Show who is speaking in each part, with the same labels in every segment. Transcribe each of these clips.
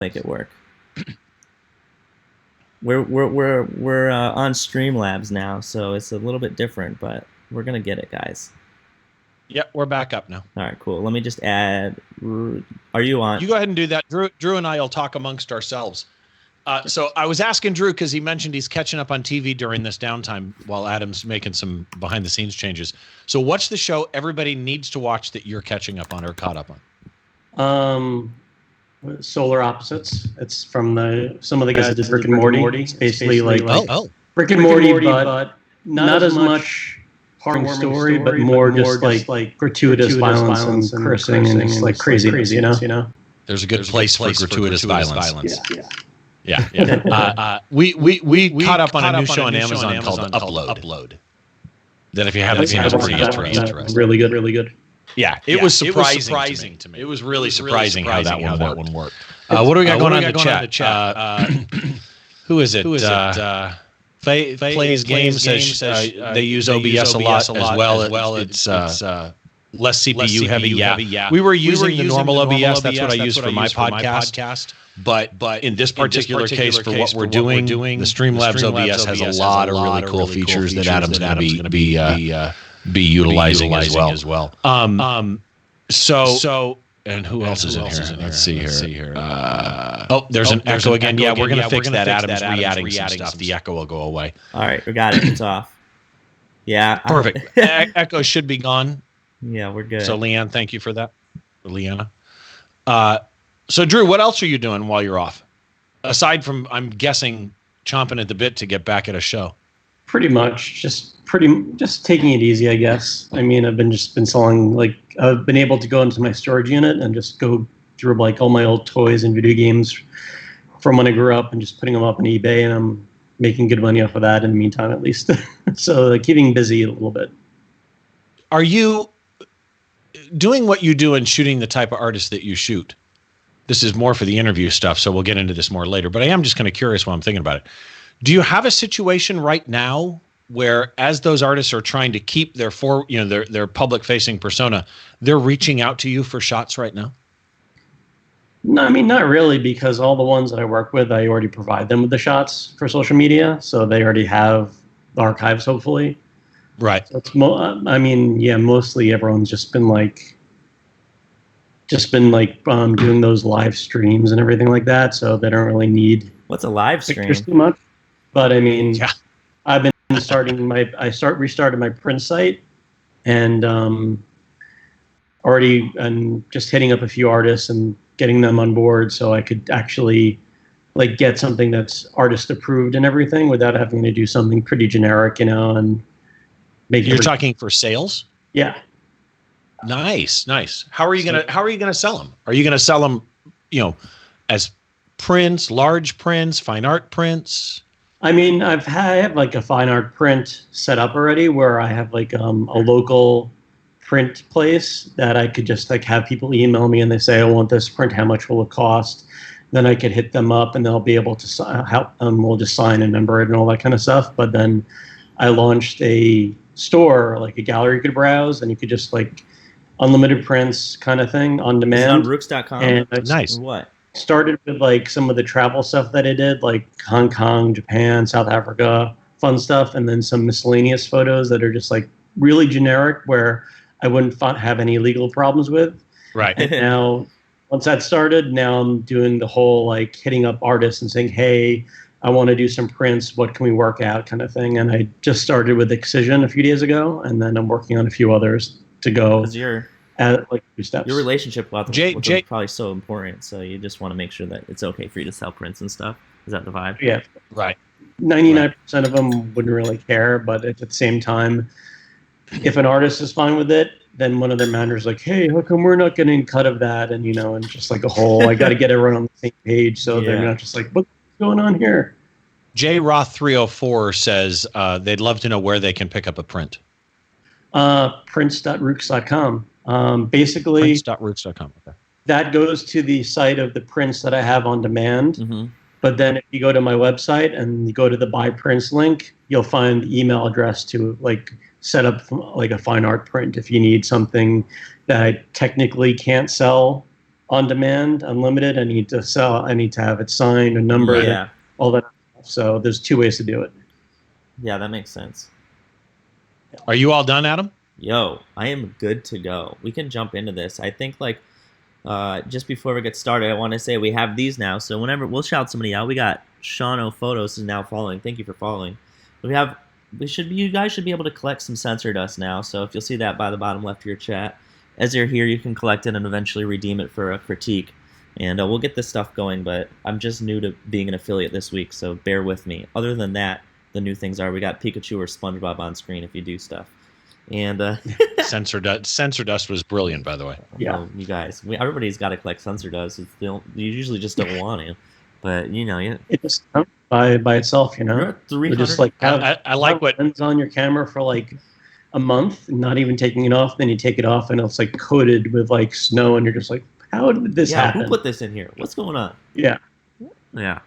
Speaker 1: make it work. We're on Streamlabs now, so it's a little bit different, but we're gonna get it, guys.
Speaker 2: Yep, we're back up now.
Speaker 1: All right, cool. Let me just add. Are you on?
Speaker 2: You go ahead and do that. Drew and I will talk amongst ourselves. So I was asking Drew because he mentioned he's catching up on TV during this downtime while Adam's making some behind the scenes changes. So what's the show everybody needs to watch that you're catching up on or caught up
Speaker 3: on? Solar Opposites. It's from some of the guys that did Rick and Morty. It's basically like Rick and Morty, but not as much hard story, but more just like gratuitous violence and cursing and just like craziness, you know?
Speaker 2: There's a good place for gratuitous violence. Yeah. We caught up on a new show on Amazon called Upload. That if you haven't seen, it's pretty interesting.
Speaker 3: Really good.
Speaker 2: Yeah, it was surprising to me. It was really surprising how that one worked. What do we got going on in the chat? Who is it? Plays Games says they use OBS a lot as well. It's less CPU heavy. Yeah, we were using the normal OBS. That's what I use for my podcast. But in this particular case, for what we're doing, the Streamlabs OBS has a lot of really cool features that Adam's going to be utilizing as well. So and who else is in here? Let's see here. There's an echo again. Yeah, we're going to fix that. Adam's re-adding some stuff. The echo will go away.
Speaker 1: All right, we got it. It's off. Yeah.
Speaker 2: Perfect. Echo should be gone.
Speaker 1: Yeah, we're good.
Speaker 2: So Leanne, thank you for that. Leanna. So Drew, what else are you doing while you're off? Aside from, I'm guessing, chomping at the bit to get back at a show.
Speaker 3: Pretty much, just taking it easy, I guess. I mean, I've been selling, like, I've been able to go into my storage unit and just go through like all my old toys and video games from when I grew up and just putting them up on eBay, and I'm making good money off of that in the meantime, at least. So keeping busy a little bit.
Speaker 2: Are you doing what you do and shooting the type of artist that you shoot? This is more for the interview stuff, so we'll get into this more later. But I am just kind of curious while I'm thinking about it. Do you have a situation right now where, as those artists are trying to keep their public-facing persona, they're reaching out to you for shots right now?
Speaker 3: No, I mean, not really, because all the ones that I work with, I already provide them with the shots for social media, so they already have the archives, hopefully.
Speaker 2: Right.
Speaker 3: So it's mostly everyone's just been doing those live streams and everything like that, so they don't really need
Speaker 1: what's a live stream
Speaker 3: too much. But I mean, yeah. I've been restarted my print site, and just hitting up a few artists and getting them on board so I could actually like get something that's artist approved and everything without having to do something pretty generic, and make.
Speaker 2: You're talking for sales?
Speaker 3: Yeah.
Speaker 2: Nice. How are you gonna sell them? Are you gonna sell them, as prints, large prints, fine art prints?
Speaker 3: I mean, I have like a fine art print set up already, where I have like a local print place that I could just like have people email me and they say, I want this print. How much will it cost? Then I could hit them up and they'll be able to help them. We'll just sign and number it and all that kind of stuff. But then I launched a store, like a gallery you could browse, and you could just like unlimited prints kind of thing on demand.
Speaker 1: Is it on Rukes.com?
Speaker 3: And
Speaker 2: nice.
Speaker 1: What?
Speaker 3: Started with like some of the travel stuff that I did, like Hong Kong, Japan, South Africa, fun stuff, and then some miscellaneous photos that are just like really generic, where I wouldn't have any legal problems with.
Speaker 2: Right.
Speaker 3: And now, once that started, now I'm doing the whole like hitting up artists and saying, hey, I want to do some prints. What can we work out, kind of thing. And I just started with Excision a few days ago, and then I'm working on a few others to go. At like 2 steps.
Speaker 1: Your relationship with them
Speaker 2: is
Speaker 1: probably so important, so you just want to make sure that it's okay for you to sell prints and stuff. Is that the vibe?
Speaker 3: Yeah.
Speaker 2: Right.
Speaker 3: 99% of them wouldn't really care, but at the same time, if an artist is fine with it, then one of their managers is like, hey, how come we're not getting cut of that? And, and just like a whole, I got to get everyone on the same page, so they're not just like, what's going on here?
Speaker 2: J Roth 304 says they'd love to know where they can pick up a print.
Speaker 3: Prints.rukes.com. Basically,
Speaker 2: prints.rukes.com. Okay.
Speaker 3: That goes to the site of the prints that I have on demand.
Speaker 1: Mm-hmm.
Speaker 3: But then if you go to my website and you go to the buy prints link, you'll find the email address to like set up like a fine art print if you need something that I technically can't sell on demand, unlimited. I need to sell. I need to have it signed, a number,
Speaker 1: Yeah.
Speaker 3: all that stuff. So there's 2 ways to do it.
Speaker 1: Yeah, that makes sense.
Speaker 2: Are you all done, Adam?
Speaker 1: Yo, I am good to go. We can jump into this. I think just before we get started, I want to say we have these now. So whenever we'll shout somebody out, we got Shano Photos is now following. Thank you for following. You guys should be able to collect some sensor dust now. So if you'll see that by the bottom left of your chat, as you're here, you can collect it and eventually redeem it for a critique. And we'll get this stuff going. But I'm just new to being an affiliate this week, so bear with me. Other than that, the new things are we got Pikachu or SpongeBob on screen if you do stuff. And
Speaker 2: Sensor dust was brilliant, by the way.
Speaker 3: Yeah,
Speaker 1: you guys, everybody's got to collect sensor dust. You usually just don't want to, but
Speaker 3: it just comes by itself.
Speaker 1: You're at 300.
Speaker 3: Just like
Speaker 2: I like what
Speaker 3: lens on your camera for like a month, not even taking it off. Then you take it off, and it's like coated with like snow, and you're just like, how did this happen?
Speaker 1: Who put this in here? What's going on?
Speaker 3: Yeah.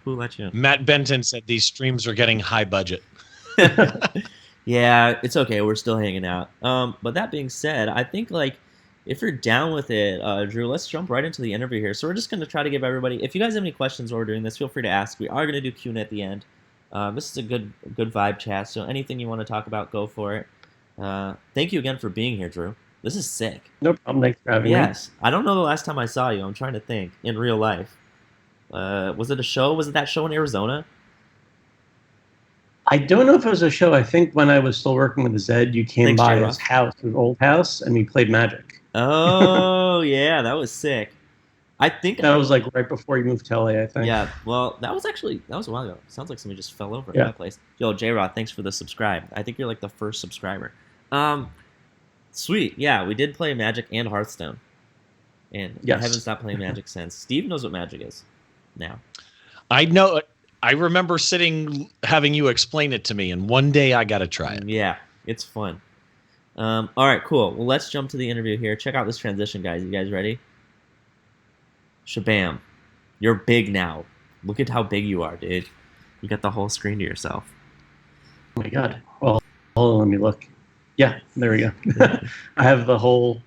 Speaker 1: Who let you in?
Speaker 2: Matt Benton said these streams are getting high budget.
Speaker 1: Yeah, it's okay. We're still hanging out. But that being said, I think if you're down with it, Drew, let's jump right into the interview here. So we're just going to try to give everybody, if you guys have any questions while we're doing this, feel free to ask. We are going to do Q&A at the end. This is a good vibe chat, so anything you want to talk about, go for it. Thank you again for being here, Drew. This is sick.
Speaker 3: No problem. Thanks for having me.
Speaker 1: Yes. I don't know the last time I saw you. I'm trying to think. In real life. Was it a show? Was it that show in Arizona?
Speaker 3: I don't know if it was a show. I think when I was still working with Zedd, you came by his house, his old house, and we played Magic.
Speaker 1: Oh, yeah. That was sick. I think
Speaker 3: that was like right before you moved to LA, I think.
Speaker 1: Yeah, well, that was a while ago. Sounds like somebody just fell over in that place. Yo, J-Rod, thanks for the subscribe. I think you're like the first subscriber. Sweet. Yeah, we did play Magic and Hearthstone. And I haven't stopped playing Magic since. Steve knows what Magic is now.
Speaker 2: I know. I remember having you explain it to me, and one day I got to try it.
Speaker 1: Yeah, it's fun. All right, cool. Well, let's jump to the interview here. Check out this transition, guys. You guys ready? Shabam. You're big now. Look at how big you are, dude. You got the whole screen to yourself.
Speaker 3: Oh my god. Well, hold on, let me look. Yeah, there we go. I have the whole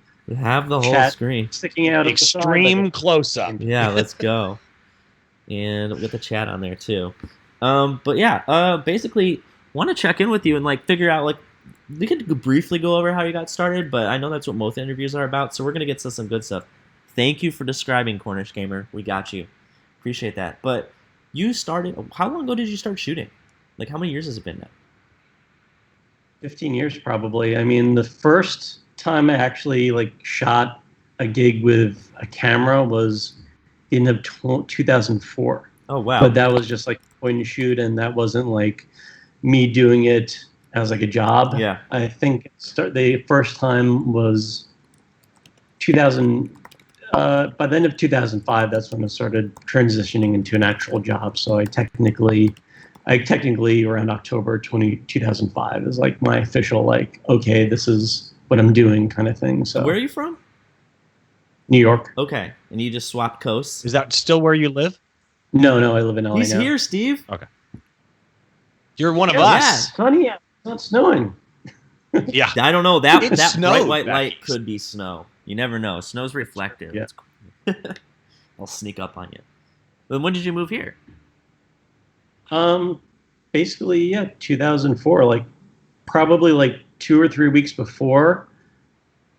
Speaker 1: screen
Speaker 3: sticking out.
Speaker 2: Extreme close-up.
Speaker 1: Yeah, let's go. And we'll get the chat on there too. But yeah, basically want to check in with you and figure out we could briefly go over how you got started, but I know that's what most interviews are about, so we're gonna get to some good stuff. Thank you for describing Cornish Gamer. We got you. Appreciate that. But you started. How long ago did you start shooting? How many years has it been now?
Speaker 3: 15 years probably. I mean, the first time I actually shot a gig with a camera was in 2004.
Speaker 1: Oh wow!
Speaker 3: But that was just point and shoot, and that wasn't me doing it as a job.
Speaker 1: Yeah.
Speaker 3: I think the first time was 2000. By the end of 2005, that's when I started transitioning into an actual job. So I technically around October 2005 is my official okay, this is what I'm doing kind of thing. So
Speaker 1: where are you from?
Speaker 3: New York.
Speaker 1: Okay, and you just swapped coasts.
Speaker 2: Is that still where you live?
Speaker 3: No, I live in LA.
Speaker 1: He's
Speaker 3: now.
Speaker 1: here, Steve.
Speaker 2: Okay. You're one of us.
Speaker 3: Yeah, sunny. It's not snowing.
Speaker 2: Yeah.
Speaker 1: I don't know. That
Speaker 2: snowed,
Speaker 1: bright white light could be snow. You never know. Snow's reflective.
Speaker 3: Yeah.
Speaker 1: I'll sneak up on you. Then when did you move here?
Speaker 3: Basically, 2004. Probably 2 or 3 weeks before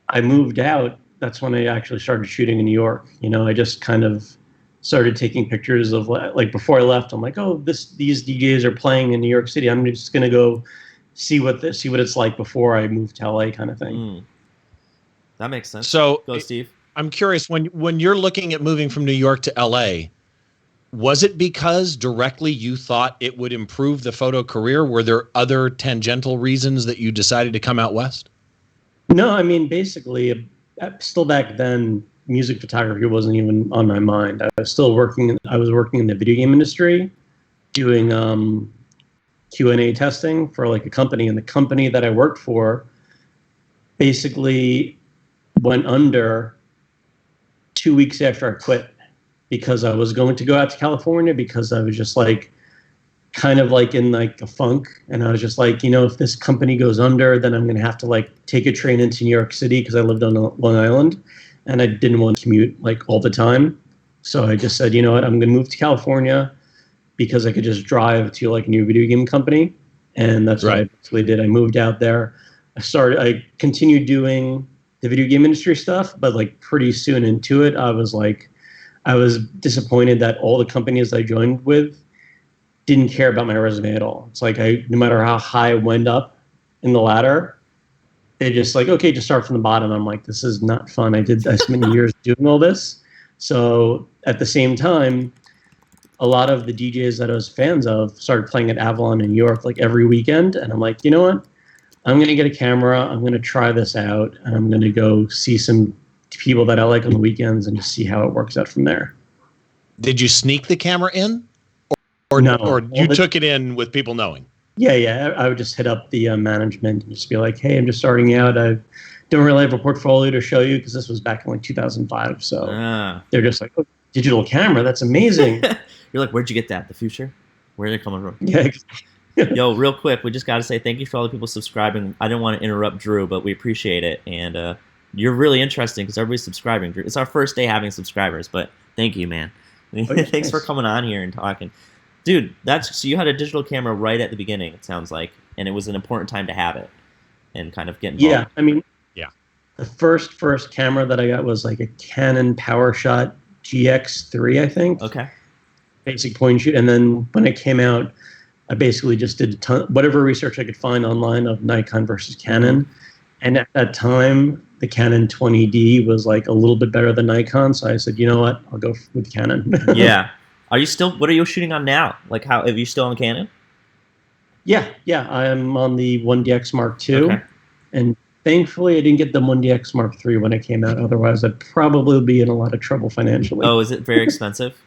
Speaker 3: I moved out, that's when I actually started shooting in New York. I just kind of started taking pictures of before I left. I'm these DJs are playing in New York City. I'm just gonna go see what it's like before I move to LA, kind of thing.
Speaker 1: That makes sense.
Speaker 2: So
Speaker 1: go, Steve.
Speaker 2: I'm curious, when you're looking at moving from New York to LA, was it because directly you thought it would improve the photo career? Were there other tangential reasons that you decided to come out west?
Speaker 3: No, I mean, basically, still back then, music photography wasn't even on my mind. I was working in the video game industry, doing Q&A testing for a company, and the company that I worked for basically went under 2 weeks after I quit because I was going to go out to California because I was just kind of in a funk, and I was just if this company goes under, then I'm going to have to take a train into New York City because I lived on Long Island. and I didn't want to commute like all the time. So I just said, you know what, I'm going to move to California because I could just drive to like a new video game company. And that's what I basically did. I moved out there. I continued doing the video game industry stuff, but like pretty soon into it, I was disappointed that all the companies I joined with didn't care about my resume at all. It's like no matter how high I went up in the ladder, they just like, okay, just start from the bottom. I'm like, this is not fun. I spent years doing all this. So at the same time, a lot of the DJs that I was fans of started playing at Avalon in New York like every weekend. And I'm like, you know what? I'm going to get a camera. I'm going to try this out. And I'm going to go see some people that I like on the weekends and just see how it works out from there.
Speaker 2: Did you sneak the camera in? Or
Speaker 3: no?
Speaker 2: Or you took it in with people knowing?
Speaker 3: Yeah. I would just hit up the management and just be like, hey, I'm just starting out. I don't really have a portfolio to show you because this was back in like 2005. So they're just like, oh, digital camera. That's amazing.
Speaker 1: You're like, where'd you get that? The future? Where are they coming from?
Speaker 3: Yeah, exactly.
Speaker 1: Yo, real quick, we just got to say thank you for all the people subscribing. I didn't want to interrupt Drew, but we appreciate it. And you're really interesting because everybody's subscribing. It's our first day having subscribers, but thank you, man. Thanks for coming on here and talking. Dude, so you had a digital camera right at the beginning, it sounds like, and it was an important time to have it and kind of get involved.
Speaker 3: Yeah, I mean, the first camera that I got was like a Canon PowerShot GX3, I think.
Speaker 1: Okay.
Speaker 3: Basic point and shoot. And then when it came out, I basically just did whatever research I could find online of Nikon versus Canon. And at that time, the Canon 20D was like a little bit better than Nikon. So I said, you know what? I'll go with Canon.
Speaker 1: Yeah. What are you shooting on now? Like, are you still on Canon?
Speaker 3: Yeah. I'm on the 1DX Mark II.
Speaker 1: Okay.
Speaker 3: And thankfully, I didn't get the 1DX Mark III when it came out. Otherwise, I'd probably be in a lot of trouble financially.
Speaker 1: Oh, is it very expensive?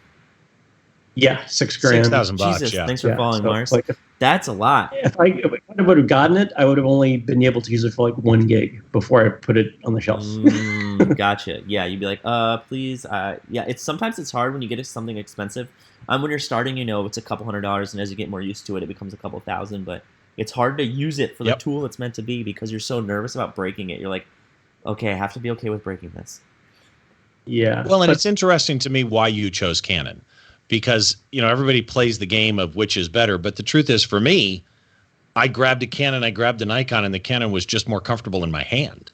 Speaker 3: Yeah, $6,000.
Speaker 2: $6,000.
Speaker 1: Jesus,
Speaker 2: yeah.
Speaker 1: thanks for following,
Speaker 3: so
Speaker 1: Mars.
Speaker 3: like
Speaker 1: That's a lot.
Speaker 3: If I would have gotten it, I would have only been able to use it for like 1 gig before I put it on the shelf.
Speaker 1: Gotcha. Yeah, you'd be like, please. Yeah, sometimes it's hard when you get something expensive. When you're starting, it's a couple $100s, and as you get more used to it, it becomes a couple thousand. But it's hard to use it for the tool it's meant to be because you're so nervous about breaking it. You're like, okay, I have to be okay with breaking this.
Speaker 3: Yeah.
Speaker 2: Well, and it's interesting to me why you chose Canon. Because, everybody plays the game of which is better. But the truth is, for me, I grabbed a Canon, I grabbed a Nikon, and the Canon was just more comfortable in my hand.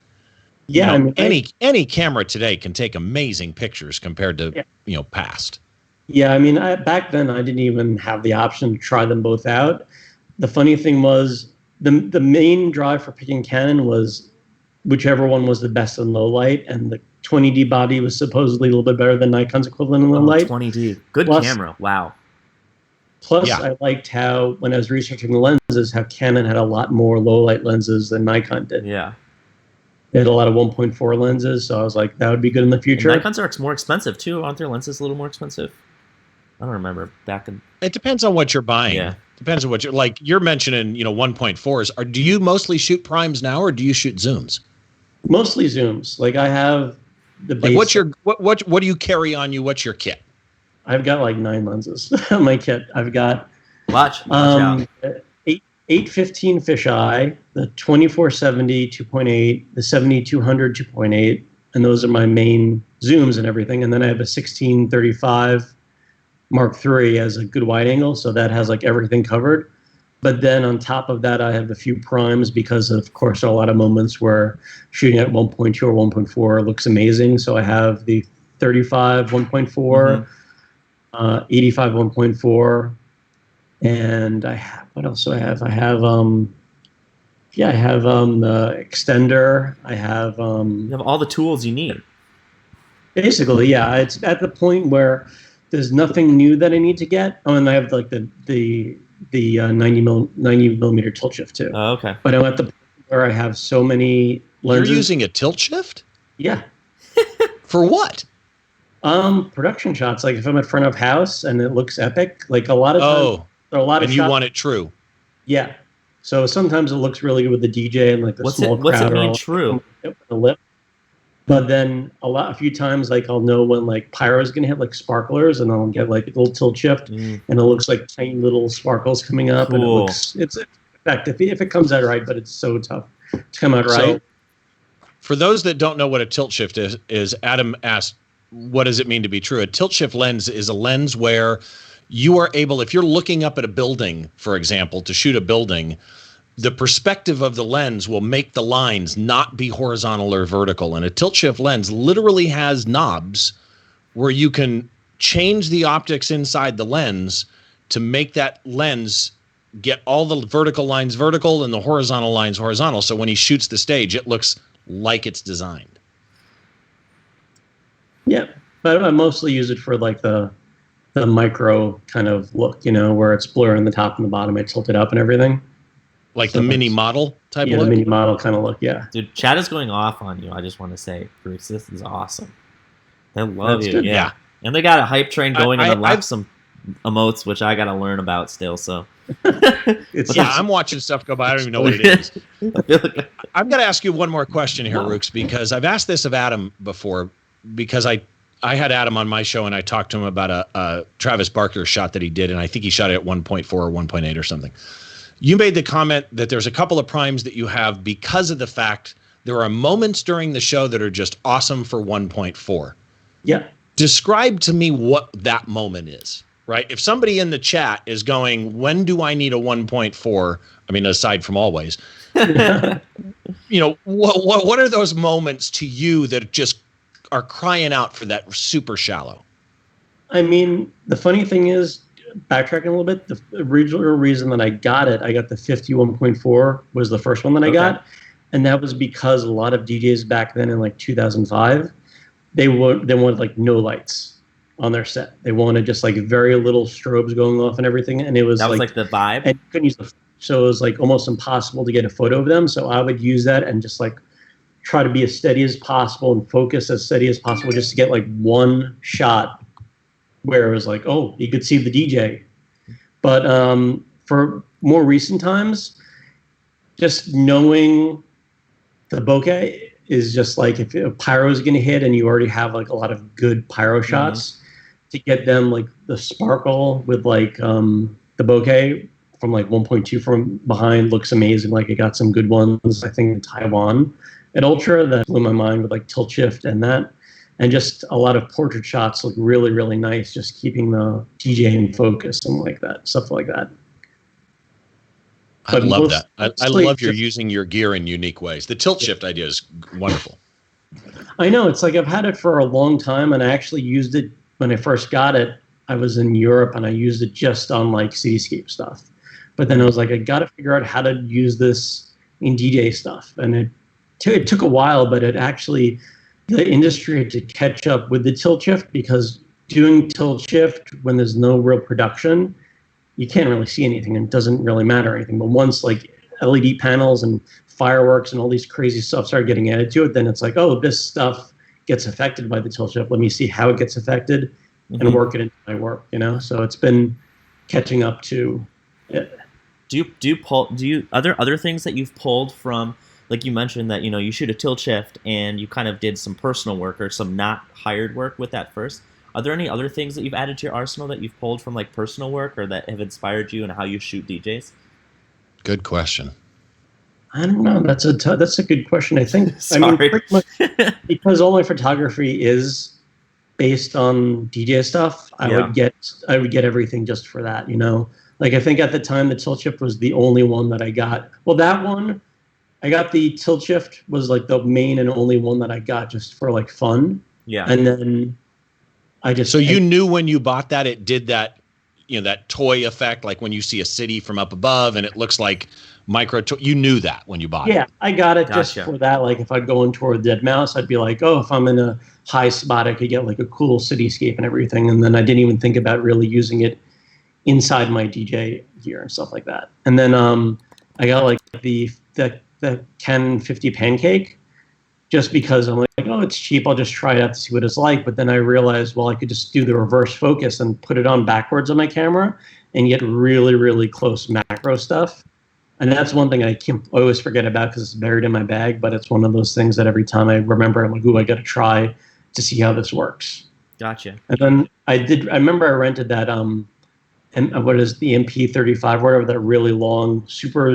Speaker 3: Yeah.
Speaker 2: Any camera today can take amazing pictures compared to, past.
Speaker 3: Yeah. I mean, back then, I didn't even have the option to try them both out. The funny thing was the main drive for picking Canon was whichever one was the best in low light, and the 20D body was supposedly a little bit better than Nikon's equivalent in low light.
Speaker 1: 20D. Good camera. Wow.
Speaker 3: Plus, I liked how, when I was researching the lenses, how Canon had a lot more low light lenses than Nikon did.
Speaker 1: Yeah.
Speaker 3: They had a lot of 1.4 lenses, so I was like, that would be good in the future.
Speaker 1: And Nikons are more expensive, too. Aren't their lenses a little more expensive? I don't remember back in...
Speaker 2: It depends on what you're buying.
Speaker 1: Yeah.
Speaker 2: Depends on what you're mentioning, 1.4s. Do you mostly shoot primes now, or do you shoot zooms?
Speaker 3: Mostly zooms. Like, I have the basic.
Speaker 2: Like, what do you carry on you? What's your kit?
Speaker 3: I've got like 9 lenses on my kit. I've got
Speaker 1: watch out.
Speaker 3: 815 fisheye, the 2470 2.8, the 7200 2.8, and those are my main zooms and everything. And then I have a 1635 Mark III as a good wide angle, so that has like everything covered. But then on top of that, I have a few primes because, of course, there are a lot of moments where shooting at 1.2 or 1.4 looks amazing. So I have the 35 1.4, 85 1.4, and what else do I have? I have the extender. I have
Speaker 1: you have all the tools you need.
Speaker 3: Basically, yeah. It's at the point where there's nothing new that I need to get. Oh, and I have like the 90 millimeter tilt shift too.
Speaker 1: Oh, okay.
Speaker 3: But I'm at the point where I have so many lenses.
Speaker 2: You're using a tilt shift?
Speaker 3: Yeah.
Speaker 2: For what?
Speaker 3: Production shots. Like if I'm at front of house and it looks epic, like a lot of times, there are a lot of
Speaker 2: and
Speaker 3: shots.
Speaker 2: You want it true.
Speaker 3: Yeah. So sometimes it looks really good with the DJ and like the small crowd.
Speaker 1: What's it mean true?
Speaker 3: The lip. But then a few times, like I'll know when like pyro is gonna hit like sparklers, and I'll get like a little tilt shift, and it looks like tiny little sparkles coming up, and it's effective if it comes out right. But it's so tough to come out right.
Speaker 2: For those that don't know what a tilt shift is Adam asked, what does it mean to be true? A tilt shift lens is a lens where you are able, if you're looking up at a building, for example, to shoot a building, the perspective of the lens will make the lines not be horizontal or vertical. And a tilt shift lens literally has knobs where you can change the optics inside the lens to make that lens get all the vertical lines vertical and the horizontal lines horizontal. So when he shoots the stage, it looks like it's designed.
Speaker 3: Yeah, but I mostly use it for like the micro kind of look, where it's blurring the top and the bottom. I tilt it up and everything.
Speaker 2: Like the mini model type of look?
Speaker 3: Yeah, the mini model kind of look, yeah.
Speaker 1: Dude, chat is going off on you. I just want to say, Bruce, this is awesome. They love
Speaker 3: That's
Speaker 1: you.
Speaker 3: good.
Speaker 1: Yeah. And they got a hype train going and left some emotes, which I got to learn about still, so.
Speaker 2: I'm watching stuff go by. I don't even know what it is. I've got to ask you one more question here, Rukes, because I've asked this of Adam before, because I had Adam on my show and I talked to him about a Travis Barker shot that he did, and I think he shot it at 1.4 or 1.8 or something. You made the comment that there's a couple of primes that you have because of the fact there are moments during the show that are just awesome for 1.4.
Speaker 3: Yeah.
Speaker 2: Describe to me what that moment is, right? If somebody in the chat is going, when do I need a 1.4? I mean, aside from always, what are those moments to you that just are crying out for that super shallow?
Speaker 3: I mean, the funny thing is, backtracking a little bit, the original reason that I got the 51.4 was the first one that I got. And that was because a lot of DJs back then in like 2005, they wanted like no lights on their set. They wanted just like very little strobes going off and everything. And it was
Speaker 1: that was like the vibe.
Speaker 3: And you couldn't use so it was like almost impossible to get a photo of them. So I would use that and just like try to be as steady as possible and focus as steady as possible just to get like one shot where it was like, oh, you could see the DJ. But for more recent times, just knowing the bokeh is just like if a pyro is going to hit and you already have like a lot of good pyro shots, to get them like the sparkle with like the bokeh from like 1.2 from behind looks amazing. Like I got some good ones, I think in Taiwan at Ultra that blew my mind with like tilt shift and that. And just a lot of portrait shots look really, really nice, just keeping the DJ in focus and like that, stuff like that.
Speaker 2: I love that. I love you're using your gear in unique ways. The tilt shift idea is wonderful.
Speaker 3: I know. It's like I've had it for a long time, and I actually used it when I first got it. I was in Europe, and I used it just on like cityscape stuff. But then I was like, I got to figure out how to use this in DJ stuff. And it took a while, but it actually, the industry had to catch up with the tilt shift, because doing tilt shift when there's no real production, you can't really see anything and it doesn't really matter anything. But once like LED panels and fireworks and all these crazy stuff started getting added to it, then it's like, oh, this stuff gets affected by the tilt shift. Let me see how it gets affected and work it into my work, So it's been catching up to it.
Speaker 1: Are there other things that you've pulled from, like you mentioned that, you shoot a tilt shift and you kind of did some personal work or some not hired work with that first? Are there any other things that you've added to your arsenal that you've pulled from like personal work or that have inspired you in how you shoot DJs?
Speaker 2: Good question.
Speaker 3: I don't know. That's a good question. I think.
Speaker 1: Sorry.
Speaker 3: I mean, pretty much because all my photography is based on DJ stuff. I would get everything just for that. Like I think at the time the tilt shift was the only one that I got. Well, that one I got, the tilt shift was like the main and only one that I got just for like fun. Yeah. And then
Speaker 2: you knew when you bought that it did that, that toy effect, like when you see a city from up above and it looks like you knew that when you bought it.
Speaker 3: Yeah, I got it just for that. Like if I'd go in toward Dead Mouse, I'd be like, oh, if I'm in a high spot, I could get like a cool cityscape and everything. And then I didn't even think about really using it inside my DJ gear and stuff like that. And then I got like the 1050 Pancake, just because I'm like, oh, it's cheap. I'll just try it out to see what it's like. But then I realized, well, I could just do the reverse focus and put it on backwards on my camera and get really, really close macro stuff. And that's one thing I always forget about because it's buried in my bag. But it's one of those things that every time I remember, I'm like, ooh, I got to try to see how this works.
Speaker 1: Gotcha.
Speaker 3: And then I remember I rented that, and what is the MP35, whatever, that really long super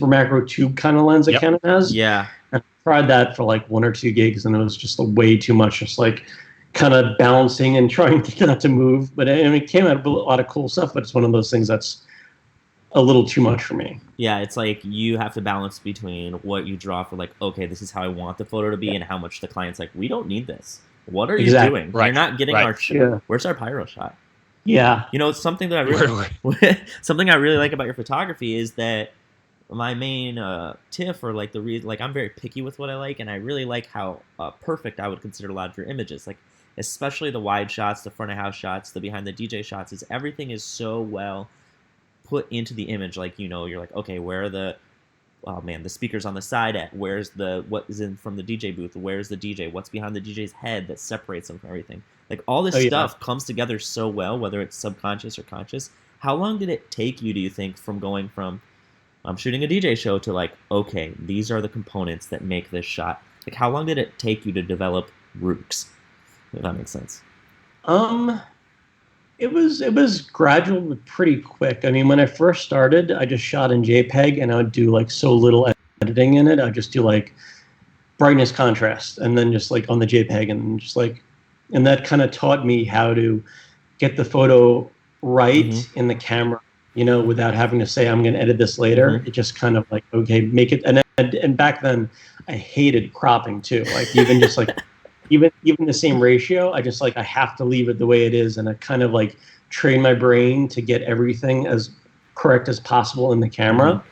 Speaker 3: macro tube kind of lens that Canon has.
Speaker 1: Yeah.
Speaker 3: And tried that for like 1 or 2 gigs, and it was just way too much. Just like kind of balancing and trying to not to move. But I mean, it came out a lot of cool stuff. But it's one of those things that's a little too much for me.
Speaker 1: Yeah, it's like you have to balance between what you draw for, like, okay, this is how I want the photo to be, and how much the client's like, we don't need this. What are you doing?
Speaker 2: Right.
Speaker 1: You're not getting our shot.
Speaker 3: Yeah.
Speaker 1: Where's our pyro shot?
Speaker 3: Yeah.
Speaker 1: You know, it's something that I really something I really like about your photography is that my main tiff, or like the reason, like, I'm very picky with what I like, and I really like how perfect I would consider a lot of your images, like especially the wide shots, the front of house shots, the behind the DJ shots. Is everything is so well put into the image. Like, you know, you're like, okay, where are the the speakers on the side at? Where's what is in from the DJ booth? Where's the DJ? What's behind the DJ's head that separates them from everything? Like, all this stuff comes together so well, whether it's subconscious or conscious. How long did it take you, do you think, from going from I'm shooting a DJ show to like, okay, these are the components that make this shot? Like, how long did it take you to develop Rukes? If that makes sense.
Speaker 3: It was gradual but pretty quick. I mean, when I first started, I just shot in JPEG, and I would do like so little editing in it. I'd just do like brightness, contrast, and then just like on the JPEG, and just like, and that kind of taught me how to get the photo right in the camera, you know, without having to say I'm going to edit this later. It just kind of like, okay, make it. And back then, I hated cropping too. Like, even just like. Even the same ratio, I just like, I have to leave it the way it is, and I kind of like train my brain to get everything as correct as possible in the camera.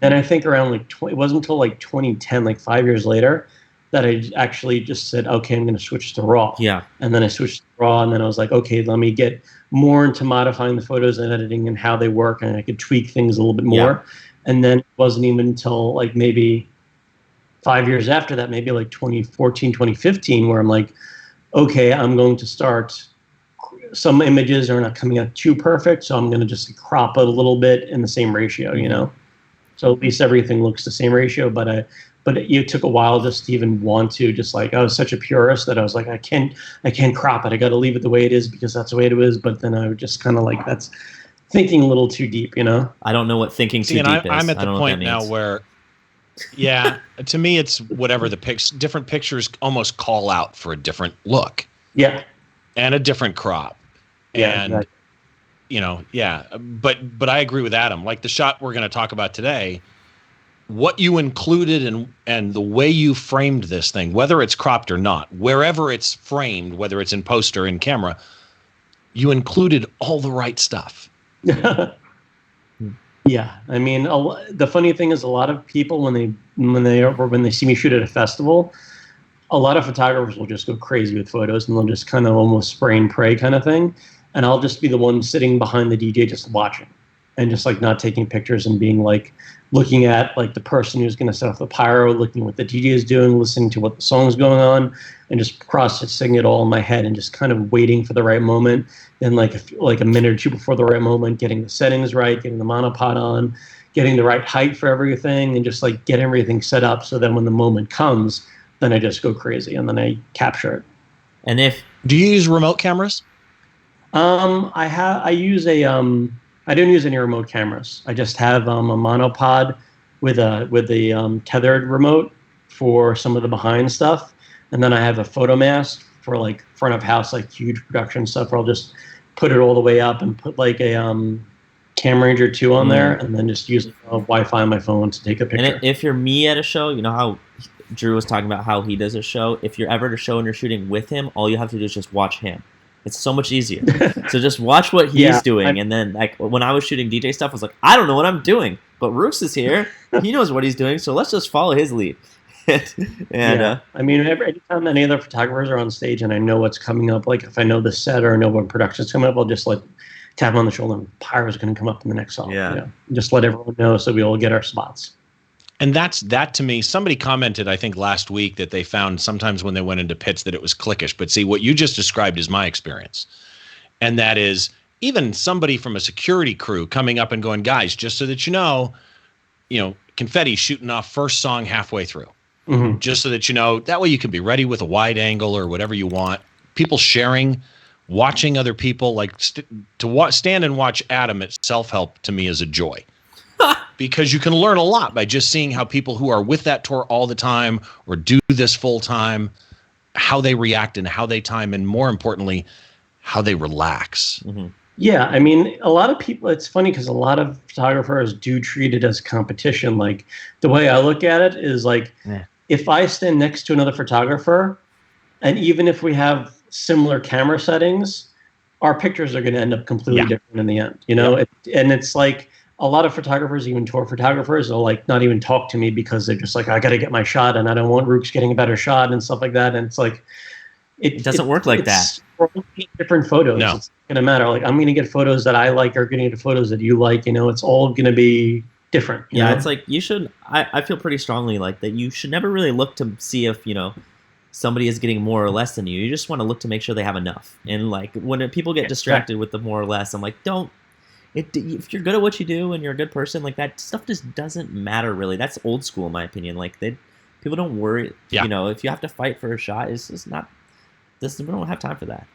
Speaker 3: And I think around like it wasn't until like 2010, like 5 years later, that I actually just said, okay, I'm going to switch to RAW.
Speaker 1: Yeah.
Speaker 3: And then I switched to RAW, and then I was like, okay, let me get more into modifying the photos and editing and how they work, and I could tweak things a little bit more. And then it wasn't even until like maybe 5 years after that, maybe like 2014, 2015, where I'm like, okay, I'm going to start, some images are not coming out too perfect, so I'm going to just crop it a little bit in the same ratio, you know? So at least everything looks the same ratio, but it took a while just to even want to, just like, I was such a purist that I was like, I can't crop it. I got to leave it the way it is because that's the way it is. But then I would just kind of like, that's thinking a little too deep, you know?
Speaker 1: I don't know what thinking too deep is.
Speaker 2: I'm at the point now where, yeah, to me, it's whatever different pictures almost call out for a different look.
Speaker 3: Yeah.
Speaker 2: And a different crop.
Speaker 3: Yeah.
Speaker 2: And,
Speaker 3: exactly.
Speaker 2: you know, yeah. But I agree with Adam. Like the shot we're going to talk about today, what you included and the way you framed this thing, whether it's cropped or not, wherever it's framed, whether it's in post or in camera, you included all the right stuff.
Speaker 3: Yeah, I mean, the funny thing is, a lot of people when they see me shoot at a festival, a lot of photographers will just go crazy with photos, and they'll just kind of almost spray and pray kind of thing, and I'll just be the one sitting behind the DJ just watching, and just like not taking pictures and being like looking at like the person who's going to set off the pyro, looking at what the DJ is doing, listening to what the song's going on, and just processing it all in my head and just kind of waiting for the right moment. Then like a minute or two before the right moment, getting the settings right, getting the monopod on, getting the right height for everything, and just like get everything set up so then when the moment comes, then I just go crazy and then I capture it.
Speaker 1: And
Speaker 2: do you use remote cameras?
Speaker 3: I use I don't use any remote cameras. I just have a monopod with a tethered remote for some of the behind stuff, and then I have a photo mask for like front of house, like huge production stuff, where I'll just put it all the way up and put like a Camera Ranger 2 on there, and then just use Wi-Fi on my phone to take a picture.
Speaker 1: And if you're me at a show, you know how Drew was talking about how he does a show. If you're ever at a show and you're shooting with him, all you have to do is just watch him. It's so much easier. So just watch what he's doing. And then like when I was shooting DJ stuff, I was like, I don't know what I'm doing. But Rukes is here. He knows what he's doing. So let's just follow his lead. I
Speaker 3: mean, anytime any other photographers are on stage and I know what's coming up, like if I know the set or I know when production's coming up, I'll just like tap him on the shoulder and pyro's going to come up in the next song.
Speaker 1: Yeah.
Speaker 3: You know? Just let everyone know so we all get our spots.
Speaker 2: And that to me, somebody commented, I think last week, that they found sometimes when they went into pits that it was clickish. But see, what you just described is my experience. And that is even somebody from a security crew coming up and going, guys, just so that you know, confetti shooting off first song halfway through. Mm-hmm. Just so that you know, that way you can be ready with a wide angle or whatever you want. People sharing, watching other people, like stand and watch Adam at self-help to me is a joy. because you can learn a lot by just seeing how people who are with that tour all the time or do this full time, how they react and how they time, and more importantly, how they relax.
Speaker 1: Mm-hmm.
Speaker 3: Yeah, I mean, a lot of people, it's funny because a lot of photographers do treat it as competition. Like, the way I look at it is like, if I stand next to another photographer, and even if we have similar camera settings, our pictures are going to end up completely different in the end, you know? And it's like, a lot of photographers, even tour photographers, will like not even talk to me because they're just like, I got to get my shot and I don't want Rukes getting a better shot and stuff like that. And it's like,
Speaker 1: it doesn't work like that.
Speaker 3: Different photos.
Speaker 2: No.
Speaker 3: It's going to matter. Like, I'm going to get photos that I like, or going to get photos that you like. You know, it's all going to be different.
Speaker 1: Yeah,
Speaker 3: know?
Speaker 1: it's like you should. I feel pretty strongly like that. You should never really look to see if somebody is getting more or less than you. You just want to look to make sure they have enough. And like when people get distracted with the more or less, I'm like, don't. If you're good at what you do and you're a good person, like that stuff just doesn't matter really. That's old school in my opinion. Like people don't worry.
Speaker 2: Yeah.
Speaker 1: If you have to fight for a shot, it's just not. We don't have time for that.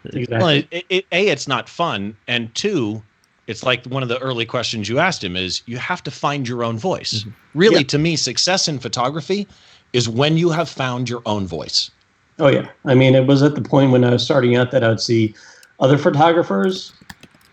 Speaker 3: Exactly.
Speaker 2: Well, it's not fun, and two, it's like one of the early questions you asked him is you have to find your own voice.
Speaker 1: Mm-hmm.
Speaker 2: Really, to me, success in photography is when you have found your own voice.
Speaker 3: Oh yeah, I mean, it was at the point when I was starting out that I would see other photographers,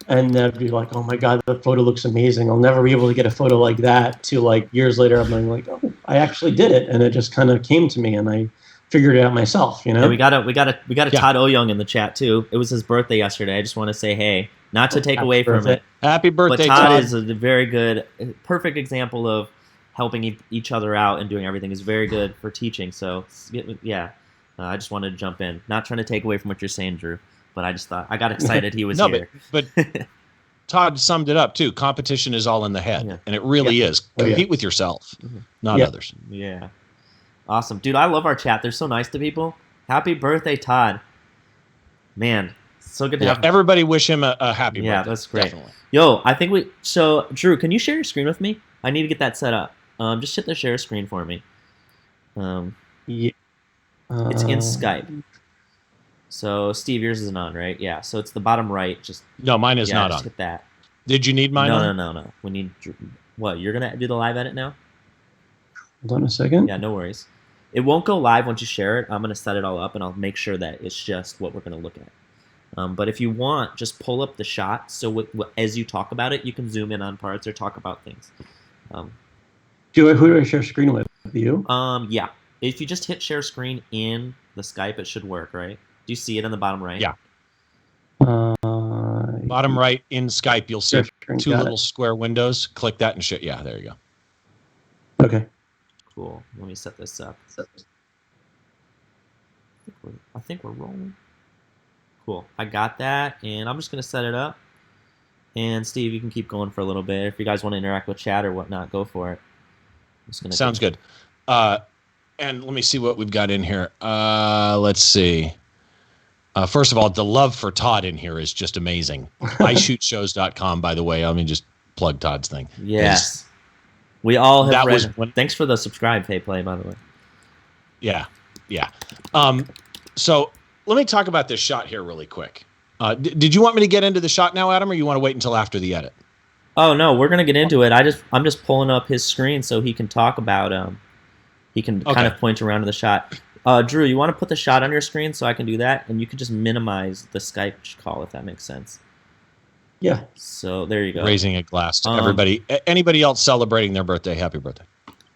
Speaker 3: and they'd be like, "Oh my God, the photo looks amazing! I'll never be able to get a photo like that." To like years later, I'm like, "Oh, I actually did it," and it just kind of came to me, and I figured it out myself. You know,
Speaker 1: yeah, we got a Todd Oyoung in the chat too. It was his birthday yesterday. I just want to say, hey, not to take away from it.
Speaker 2: Happy birthday,
Speaker 1: but Todd
Speaker 2: Todd.
Speaker 1: is a very good, perfect example of helping each other out and doing everything. Is very good for teaching. So yeah, I just wanted to jump in. Not trying to take away from what you're saying, Drew, but I just thought I got excited he was here.
Speaker 2: But Todd summed it up too. Competition is all in the head, and it really is. Compete with yourself, not others.
Speaker 1: Yeah. Awesome. Dude, I love our chat. They're so nice to people. Happy birthday, Todd. Man, so good to have
Speaker 2: everybody wish him a happy birthday.
Speaker 1: Yeah, that's great.
Speaker 2: Definitely.
Speaker 1: Yo, I think so, Drew, can you share your screen with me? I need to get that set up. Just hit the share screen for me. It's in Skype. So, Steve, yours isn't on, right? Yeah, so it's the bottom right.
Speaker 2: No, mine is not
Speaker 1: just
Speaker 2: on.
Speaker 1: Hit that.
Speaker 2: Did you need mine on?
Speaker 1: No. We need... What, you're going to do the live edit now?
Speaker 3: Hold on a second.
Speaker 1: Yeah, no worries. It won't go live once you share it. I'm going to set it all up, and I'll make sure that it's just what we're going to look at. But if you want, just pull up the shot. So as you talk about it, you can zoom in on parts or talk about things.
Speaker 3: Who do I share screen with? You?
Speaker 1: Yeah. If you just hit share screen in the Skype, it should work, right? Do you see it in the bottom right?
Speaker 2: Yeah. Bottom right in Skype, you'll see two little square windows. Click that and shit. Yeah, there you
Speaker 3: go. Okay.
Speaker 1: Cool. Let me set this up. I think we're rolling. Cool. I got that, and I'm just going to set it up. And Steve, you can keep going for a little bit. If you guys want to interact with chat or whatnot, go for it.
Speaker 2: Sounds good. And let me see what we've got in here. Let's see. First of all, the love for Todd in here is just amazing. iShootShows.com, by the way. Let me just plug Todd's thing.
Speaker 1: Yes. We all have read. Thanks for the subscribe, Pay Play, by the way.
Speaker 2: Yeah. So let me talk about this shot here really quick. Did you want me to get into the shot now, Adam, or you want to wait until after the edit?
Speaker 1: Oh no, we're gonna get into it. I'm just pulling up his screen so he can talk about he can kind of point around to the shot. Drew, you want to put the shot on your screen so I can do that, and you can just minimize the Skype call if that makes sense.
Speaker 3: Yeah.
Speaker 1: So there you go.
Speaker 2: Raising a glass to everybody. Anybody else celebrating their birthday? Happy birthday.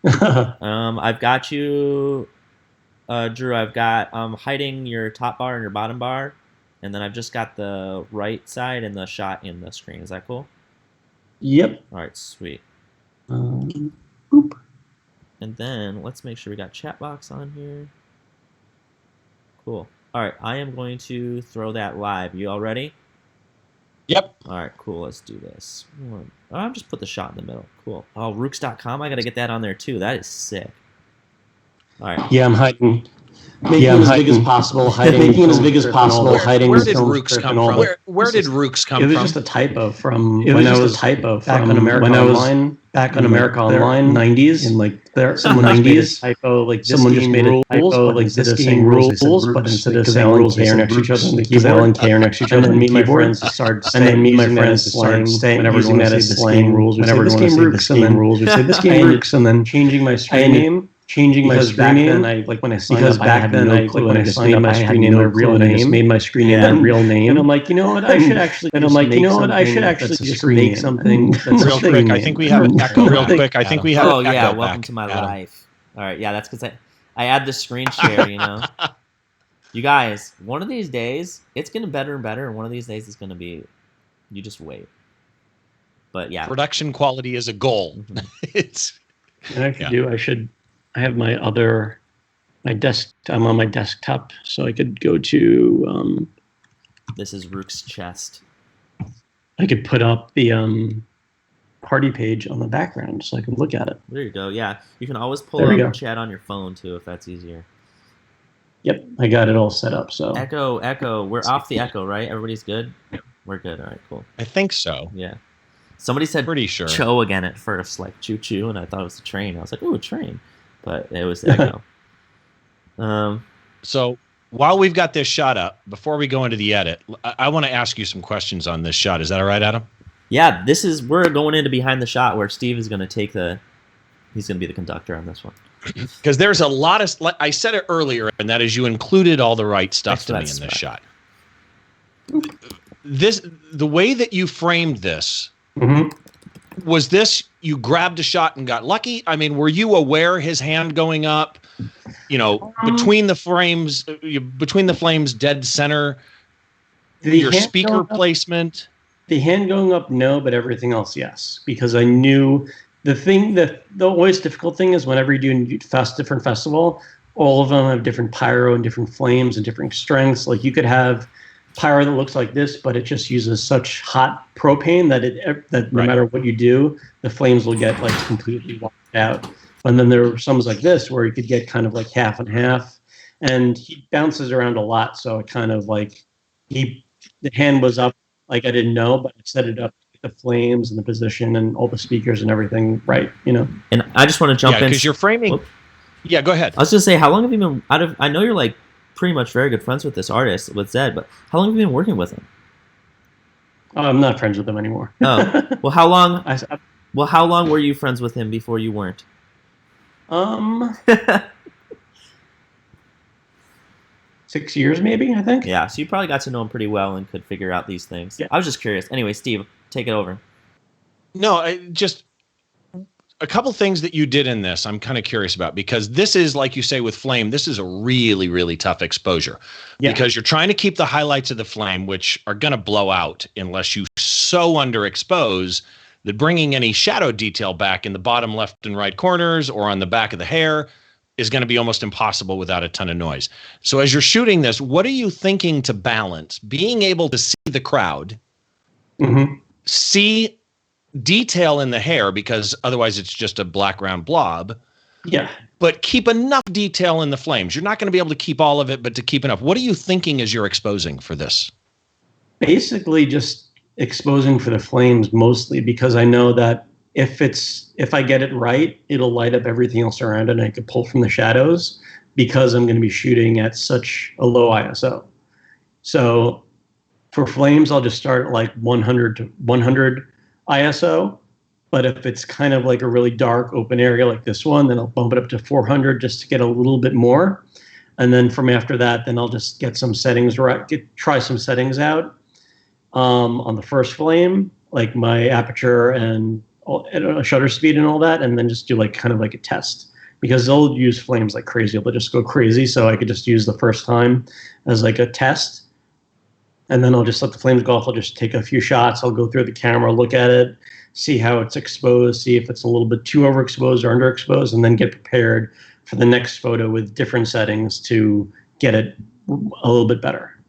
Speaker 1: I've got you, Drew. I've got hiding your top bar and your bottom bar, and then I've just got the right side and the shot in the screen. Is that cool?
Speaker 3: Yep.
Speaker 1: All right, sweet.
Speaker 3: Boop.
Speaker 1: And then let's make sure we got chat box on here. Cool. All right, I am going to throw that live. You all ready?
Speaker 2: Yep.
Speaker 1: All right, cool. Let's do this. I'll just put the shot in the middle. Cool. Oh, Rukes.com. I got to get that on there too. That is sick. All right.
Speaker 3: Yeah, I'm hiding. Making it as big as possible. Making it as big as possible. Hiding.
Speaker 2: Where did Rukes come from? Where did Rukes come from?
Speaker 3: It was just a typo from when I was back on America Online. Back on America Online, 90s, in like Someone just made a typo, like someone just made a typo, like this game rules, but instead of saying rules, they are next to each other on the keyboard. L and K are next to each other on the keyboard. And then me and my friends start saying, whenever using that as slang rules, we say this game Rukes, and then rules, we say this game Rukes, and then changing my screen name. Changing my screen name, when I signed up, back then I when I signed up, I had no real name. I just made my screen name a real name, and I'm like, you know what, I should actually. And I'm like, you know what, I should actually just make something that's
Speaker 2: real quick. I think we have an echo. Real quick, I think we have.
Speaker 1: Oh yeah, welcome to my life. All right, yeah, that's because I add the screen share. You know, you guys, one of these days it's gonna better and better, and one of these days it's gonna be, you just wait. But yeah,
Speaker 2: production quality is a goal. It's.
Speaker 3: And I could do. I have my desk. I'm on my desktop, so I could go to.
Speaker 1: This is Rook's chest.
Speaker 3: I could put up the party page on the background, so I can look at it.
Speaker 1: There you go. Yeah, you can always pull up chat on your phone too, if that's easier.
Speaker 3: Yep, I got it all set up. So
Speaker 1: echo. We're off the echo, right? Everybody's good. We're good. All right, cool.
Speaker 2: I think so.
Speaker 1: Yeah. Somebody said
Speaker 2: pretty sure
Speaker 1: "cho" again at first, like "choo choo," and I thought it was a train. I was like, "Ooh, a train." But it was echo.
Speaker 2: So while we've got this shot up, before we go into the edit, I want to ask you some questions on this shot. Is that all right, Adam?
Speaker 1: Yeah, we're going into behind the shot where Steve is going to take he's going to be the conductor on this one.
Speaker 2: Because there's a lot of, I said it earlier, and that is you included all the right stuff to me in this shot. The way that you framed this, was this, you grabbed a shot and got lucky? I mean, were you aware his hand going up, between the flames, dead center, your speaker placement?
Speaker 3: The hand going up, no, but everything else, yes. Because I knew the always difficult thing is whenever you're doing different festival, all of them have different pyro and different flames and different strengths. Like you could have pyro that looks like this, but it just uses such hot propane that no matter what you do, the flames will get like completely wiped out. And then there are some like this where you could get kind of like half and half, and he bounces around a lot. So it kind of like the hand was up like I didn't know, but I set it up the flames and the position and all the speakers and everything right,
Speaker 1: And I just want to jump in
Speaker 2: because you're framing. Whoop. Yeah, go ahead.
Speaker 1: I was going to say, how long have you been I know you're like pretty much very good friends with this artist, with Zedd, but how long have you been working with him?
Speaker 3: Oh, I'm not friends with him anymore.
Speaker 1: Oh, well, how long? How long were you friends with him before you weren't?
Speaker 3: 6 years, maybe, I think.
Speaker 1: Yeah, so you probably got to know him pretty well and could figure out these things. Yeah. I was just curious. Anyway, Steve, take it over.
Speaker 2: No, just a couple things that you did in this I'm kind of curious about, because this is, like you say with flame, this is a really, really tough exposure. Yeah. Because you're trying to keep the highlights of the flame, which are going to blow out unless you so underexpose that bringing any shadow detail back in the bottom left and right corners or on the back of the hair is going to be almost impossible without a ton of noise. So as you're shooting this, what are you thinking to balance being able to see the crowd, see detail in the hair, because otherwise it's just a black round blob.
Speaker 3: Yeah.
Speaker 2: But keep enough detail in the flames. You're not going to be able to keep all of it, but to keep enough. What are you thinking as you're exposing for this? Basically
Speaker 3: just exposing for the flames mostly, because I know that if I get it right, it'll light up everything else around it and I can pull from the shadows, because I'm going to be shooting at such a low ISO. So for flames, I'll just start at like 100 to 100 ISO, but if it's kind of like a really dark open area like this one, then I'll bump it up to 400 just to get a little bit more. And then from after that, then I'll just get some settings try some settings out on the first flame, like my aperture and shutter speed and all that, and then just do like kind of like a test, because they'll use flames like crazy. They'll just go crazy, so I could just use the first time as like a test. And then I'll just let the flames go off. I'll just take a few shots. I'll go through the camera, look at it, see how it's exposed, see if it's a little bit too overexposed or underexposed, and then get prepared for the next photo with different settings to get it a little bit better.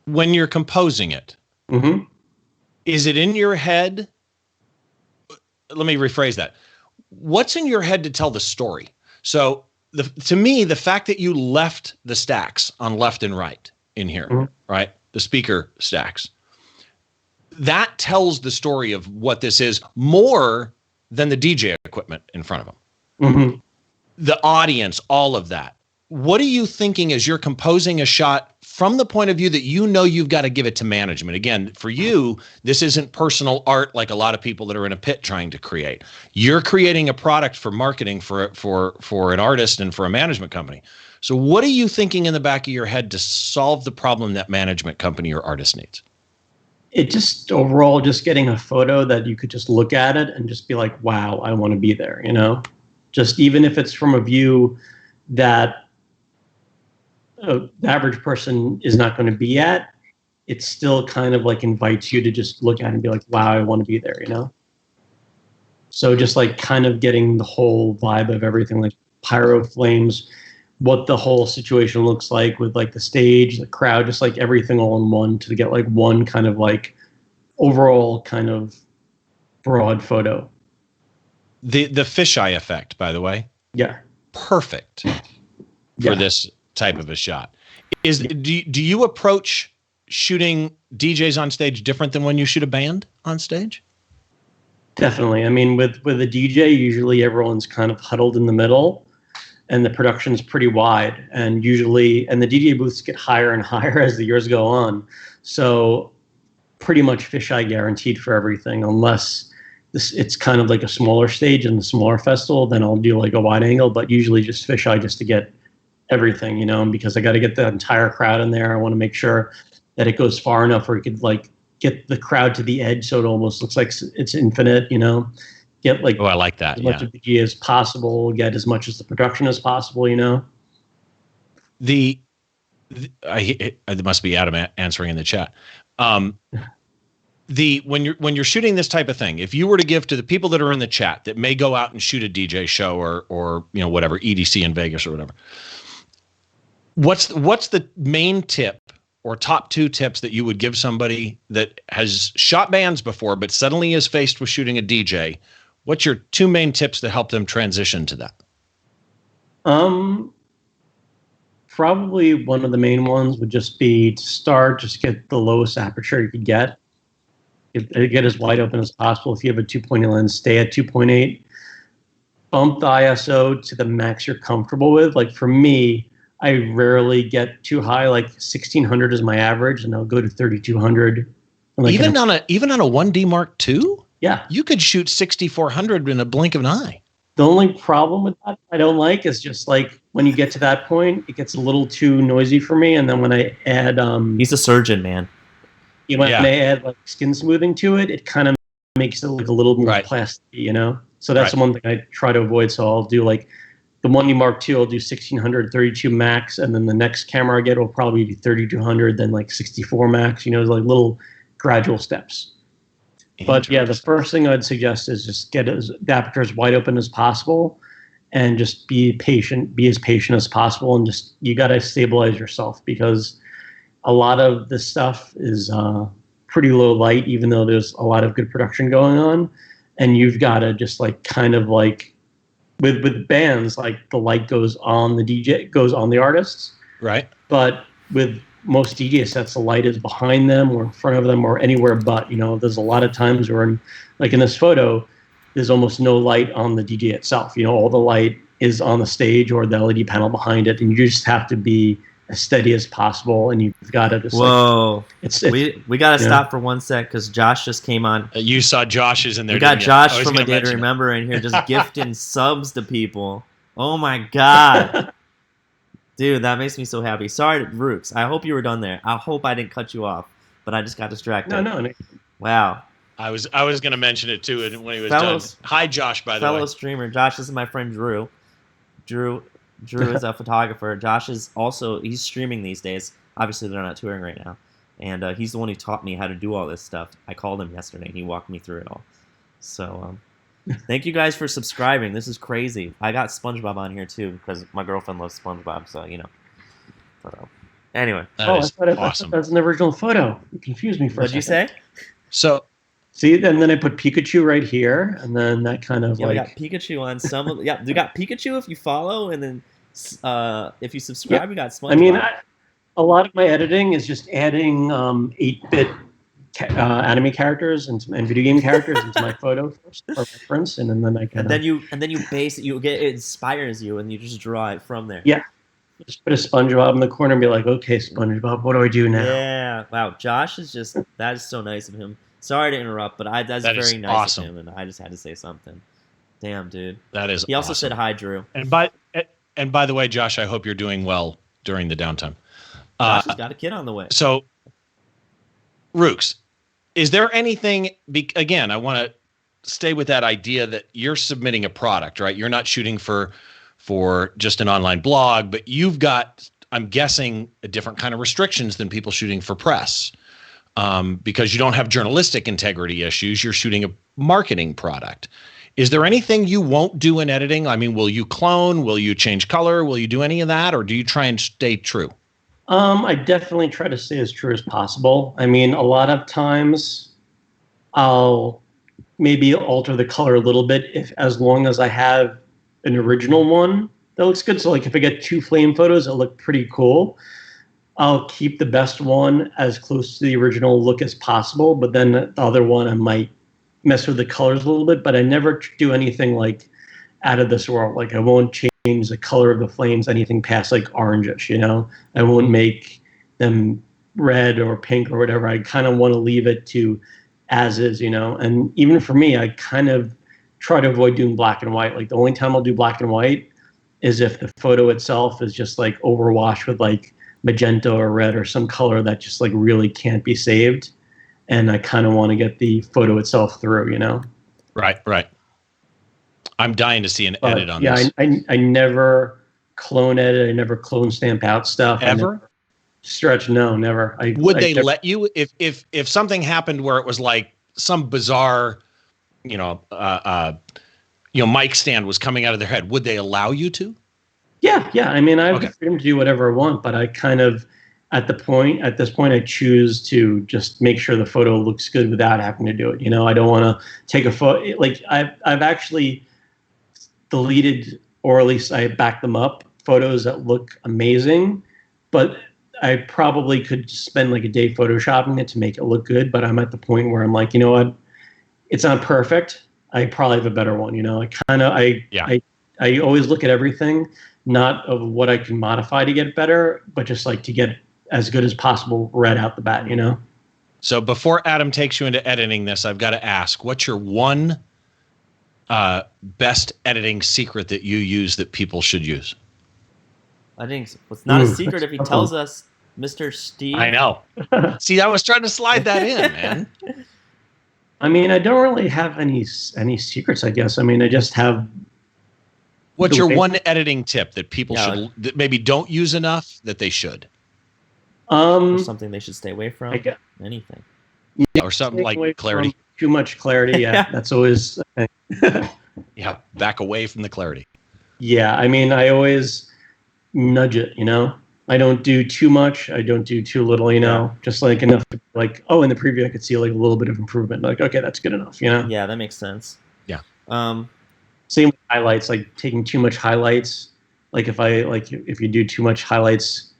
Speaker 3: When you're composing it, is it in your head? Let me rephrase that. What's in your head to tell the story? So to me, the fact that you left the stacks on left and right in here, right? The speaker stacks, that tells the story of what this is more than the DJ equipment in front of them. Mhm.
Speaker 2: the audience, all of that. What are you thinking as you're composing a shot from the point of view that you know you've got to give it to management? Again, for you, this isn't personal art like a lot of people that are in a pit trying to create. You're creating a product for marketing for an artist and for a management company. So what are you thinking in the back of your head to solve the problem that management company or artist needs?
Speaker 3: It just overall just getting a photo that you could just look at it and just be like, wow, I want to be there, you know? Just even if it's from a view that the average person is not going to be at, it still kind of like invites you to just look at it and be like, wow, I want to be there, you know? So just like kind of getting the whole vibe of everything, like pyro flames, what the whole situation looks like with like the stage, the crowd, just like everything all in one to get like one kind of like overall kind of broad photo.
Speaker 2: The fisheye effect, by the way,
Speaker 3: Yeah.
Speaker 2: perfect for this type of a shot. Do you approach shooting DJs on stage different than when you shoot a band on stage?
Speaker 3: Definitely. I mean, with a DJ, usually everyone's kind of huddled in the middle, and the production's pretty wide. And the DJ booths get higher and higher as the years go on. So pretty much fisheye guaranteed for everything, unless it's kind of like a smaller stage and the smaller festival. Then I'll do like a wide angle, but usually just fisheye just to get everything, you know, because I got to get the entire crowd in there. I want to make sure that it goes far enough where it could like get the crowd to the edge, so it almost looks like it's infinite, you know. Get like
Speaker 2: I like that.
Speaker 3: As much of the DJ as possible. Get as much as the production as possible, you know.
Speaker 2: It must be Adam answering in the chat. When you're shooting this type of thing, if you were to give to the people that are in the chat that may go out and shoot a DJ show or you know whatever EDC in Vegas or whatever, what's the main tip or top 2 tips that you would give somebody that has shot bands before but suddenly is faced with shooting a DJ? What's your 2 main tips to help them transition to that?
Speaker 3: Probably one of the main ones would just be to start, just get the lowest aperture you could get. Get as wide open as possible. If you have a 2.8 lens, stay at 2.8. Bump the ISO to the max you're comfortable with. Like for me, I rarely get too high. Like 1600 is my average, and I'll go to 3200. Like
Speaker 2: even on a 1D Mark II?
Speaker 3: Yeah.
Speaker 2: You could shoot 6400 in a blink of an eye.
Speaker 3: The only problem with that I don't like is just like when you get to that point, it gets a little too noisy for me. And then when I add
Speaker 1: he's a surgeon, man.
Speaker 3: When I add like skin smoothing to it, it kind of makes it like a little more plastic, you know? So that's the one thing I try to avoid. So I'll do like the 1D Mark II, I'll do 1600, 32 max. And then the next camera I get will probably be 3200, then like 64 max, you know, like little gradual steps. But yeah, the first thing I'd suggest is just get the aperture as wide open as possible and just be patient, be as patient as possible. And just, you got to stabilize yourself because a lot of this stuff is pretty low light, even though there's a lot of good production going on. And you've got to just like kind of like with bands, like the light goes on the DJ, goes on the artists.
Speaker 2: Right.
Speaker 3: But with most DJ sets, the light is behind them or in front of them or anywhere but, you know, there's a lot of times where like in this photo, there's almost no light on the DJ itself. You know, all the light is on the stage or the LED panel behind it. And you just have to be as steady as possible, and you've got to just
Speaker 1: we got to stop for 1 sec because Josh just came on.
Speaker 2: You saw Josh is in there.
Speaker 1: We got Josh from A Day to Remember in here just gifting subs to people. Oh my god, dude, that makes me so happy. Sorry, Rukes. I hope you were done there. I hope I didn't cut you off, but I just got distracted.
Speaker 3: No.
Speaker 1: Wow.
Speaker 2: I was going to mention it too when he was done. Hi, Josh. By the way,
Speaker 1: fellow streamer Josh. This is my friend Drew. Drew is a photographer. Josh is also, he's streaming these days. Obviously, they're not touring right now. And he's the one who taught me how to do all this stuff. I called him yesterday, and he walked me through it all. So, thank you guys for subscribing. This is crazy. I got SpongeBob on here, too, because my girlfriend loves SpongeBob, so, you know. So, anyway.
Speaker 3: I thought that was an original photo. You confused me for a second.
Speaker 1: What'd you say?
Speaker 2: So,
Speaker 3: see, and then I put Pikachu right here, and then that kind of
Speaker 1: we got Pikachu on some of we got Pikachu if you follow, and then if you subscribe, we got SpongeBob.
Speaker 3: I mean, a lot of my editing is just adding 8-bit anime characters and video game characters into my photo first for reference, and then I kind of
Speaker 1: and then you base it. You get it inspires you, and you just draw it from there.
Speaker 3: yeah. Just put a SpongeBob in the corner and be like, okay, SpongeBob, what do I do now?
Speaker 1: Yeah. Wow. Josh is just that is so nice of him. Sorry to interrupt, but that's
Speaker 2: That
Speaker 1: very
Speaker 2: is
Speaker 1: nice
Speaker 2: awesome.
Speaker 1: of him, and I just had to say something. Damn, dude.
Speaker 2: That is
Speaker 1: He also
Speaker 2: awesome.
Speaker 1: said hi, Drew.
Speaker 2: And by the way, Josh, I hope you're doing well during the downtime.
Speaker 1: Josh has got a kid on the way.
Speaker 2: So, Rukes, is there anything? Again, I want to stay with that idea that you're submitting a product, right? You're not shooting for just an online blog, but you've got, I'm guessing, a different kind of restrictions than people shooting for press, because you don't have journalistic integrity issues. You're shooting a marketing product. Is there anything you won't do in editing? I mean, will you clone? Will you change color? Will you do any of that, or do you try and stay true?
Speaker 3: I definitely try to stay as true as possible. I mean, a lot of times I'll maybe alter the color a little bit as long as I have an original one that looks good. So like if I get 2 flame photos that look pretty cool, I'll keep the best one as close to the original look as possible. But then the other one, I might mess with the colors a little bit, but I never do anything like out of this world. Like I won't change the color of the flames anything past like orangish, I won't make them red or pink or whatever. I kind of want to leave it to as is, and even for me, I kind of try to avoid doing black and white. Like the only time I'll do black and white is if the photo itself is just like overwashed with like magenta or red or some color that just like really can't be saved. And I kind of want to get the photo itself through,
Speaker 2: Right. I'm dying to see an edit on this.
Speaker 3: I never clone edit. I never clone stamp out stuff.
Speaker 2: Ever?
Speaker 3: Stretch? No, never.
Speaker 2: Would they let you if something happened where it was like some bizarre, mic stand was coming out of their head? Would they allow you to?
Speaker 3: Yeah. I mean, I have the freedom to do whatever I want, but I kind of at this point, I choose to just make sure the photo looks good without having to do it. I don't want to take a photo. Like I've actually deleted, or at least I back them up, photos that look amazing, but I probably could spend like a day photoshopping it to make it look good. But I'm at the point where I'm like, you know what? It's not perfect. I probably have a better one. I always look at everything, not of what I can modify to get better, but just like to get as good as possible right out the bat,
Speaker 2: So before Adam takes you into editing this, I've got to ask, what's your one best editing secret that you use that people should use?
Speaker 1: I think it's not a secret if he tells us, Mr. Steve.
Speaker 2: I know. See, I was trying to slide that in, man.
Speaker 3: I mean, I don't really have any secrets, I guess. I mean, I just have.
Speaker 2: What's your one editing tip that people that maybe don't use enough that they should?
Speaker 1: Or something they should stay away from? Anything.
Speaker 2: Yeah, or something like clarity.
Speaker 3: Too much clarity, yeah. That's always.
Speaker 2: Yeah, back away from the clarity.
Speaker 3: Yeah, I mean, I always nudge it, I don't do too much. I don't do too little, just like enough to like, oh, in the preview I could see like a little bit of improvement. Like, okay, that's good enough,
Speaker 1: Yeah, that makes sense.
Speaker 2: Yeah.
Speaker 3: Same with highlights, like taking too much highlights. Like if you do too much highlights,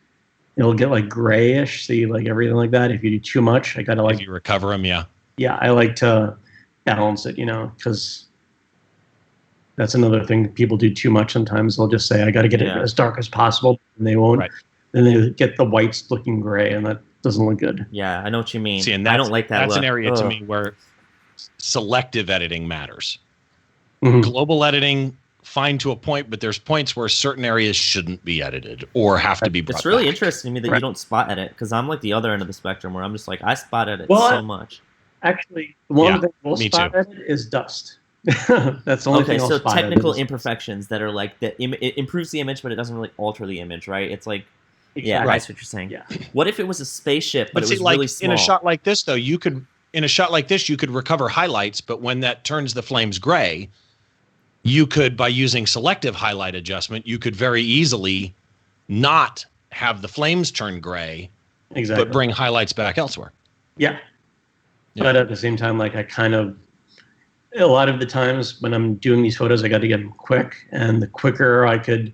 Speaker 3: it'll get like grayish. See, like everything like that. If you do too much, I gotta like.
Speaker 2: If you recover them, yeah.
Speaker 3: Yeah, I like to balance it, because that's another thing. People do too much sometimes. They'll just say, I got to get it as dark as possible, and they won't.
Speaker 2: Right.
Speaker 3: Then they get the whites looking gray, and that doesn't look good.
Speaker 1: Yeah, I know what you mean.
Speaker 2: See, and
Speaker 1: I don't like that
Speaker 2: That's
Speaker 1: look.
Speaker 2: an area to me where selective editing matters.
Speaker 3: Mm-hmm.
Speaker 2: Global editing, fine to a point, but there's points where certain areas shouldn't be edited or have to be brought
Speaker 1: It's really
Speaker 2: back.
Speaker 1: interesting to me that you don't spot edit, because I'm like the other end of the spectrum where I'm just like, I spot edit so much.
Speaker 3: Actually, one thing we'll spot edit is dust. That's the only thing I'll
Speaker 1: so
Speaker 3: spot
Speaker 1: technical
Speaker 3: edit.
Speaker 1: imperfections that are like that. It improves the image, but it doesn't really alter the image, right? It's like,
Speaker 3: Exactly.
Speaker 1: that's what you're saying.
Speaker 3: Yeah.
Speaker 1: What if it was a spaceship, but
Speaker 2: But
Speaker 1: it
Speaker 2: see,
Speaker 1: was
Speaker 2: like
Speaker 1: really small?
Speaker 2: in a shot like this, though, you could recover highlights, but when that turns the flames gray, you could, by using selective highlight adjustment, you could very easily not have the flames turn gray, but bring highlights back elsewhere.
Speaker 3: Yeah. But at the same time, like a lot of the times when I'm doing these photos, I got to get them quick, and the quicker I could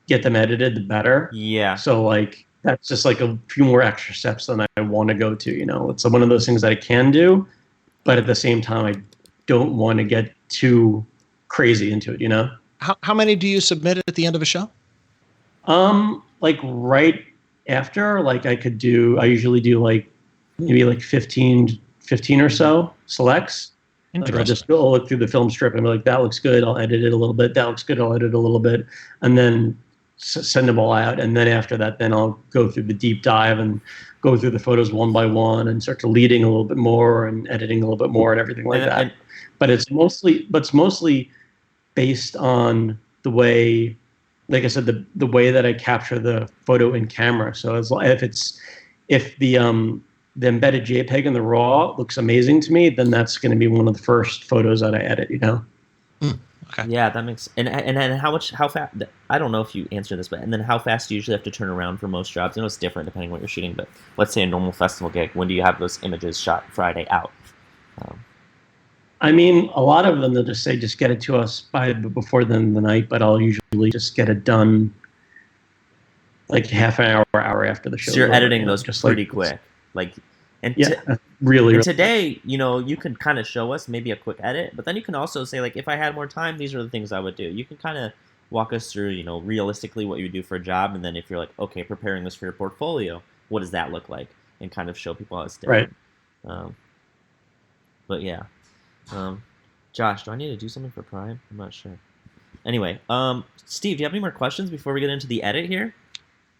Speaker 3: get them edited, the better.
Speaker 1: Yeah.
Speaker 3: So like that's just like a few more extra steps than I want to go to. It's one of those things that I can do, but at the same time, I don't want to get too crazy into it.
Speaker 2: How many do you submit at the end of a show?
Speaker 3: Like right after, like I usually do like maybe like 15 or so selects. Like I'll just go look through the film strip and be like, that looks good. I'll edit it a little bit. That looks good. I'll edit it a little bit. And then send them all out. And then after that, then I'll go through the deep dive and go through the photos one by one and start deleting a little bit more and editing a little bit more and everything like that. But it's mostly based on the way, like I said, the way that I capture the photo in camera. So if the embedded JPEG in the RAW looks amazing to me, then that's going to be one of the first photos that I edit.
Speaker 1: Okay. Yeah, that makes and how fast? I don't know if you answer this, but and then how fast do you usually have to turn around for most jobs? I know it's different depending on what you're shooting, but let's say a normal festival gig. When do you have those images shot Friday out?
Speaker 3: I mean, a lot of them they'll just say just get it to us before the night, but I'll usually just get it done like half an hour after the show.
Speaker 1: So you're editing those just pretty quick,
Speaker 3: really.
Speaker 1: And today, you can kind of show us maybe a quick edit, but then you can also say like, if I had more time, these are the things I would do. You can kind of walk us through, realistically what you would do for a job, and then if you're like, okay, preparing this for your portfolio, what does that look like, and kind of show people how it's different. Right. But yeah. Josh, do I need to do something for Prime? I'm not sure. Anyway, Steve, do you have any more questions before we get into the edit here?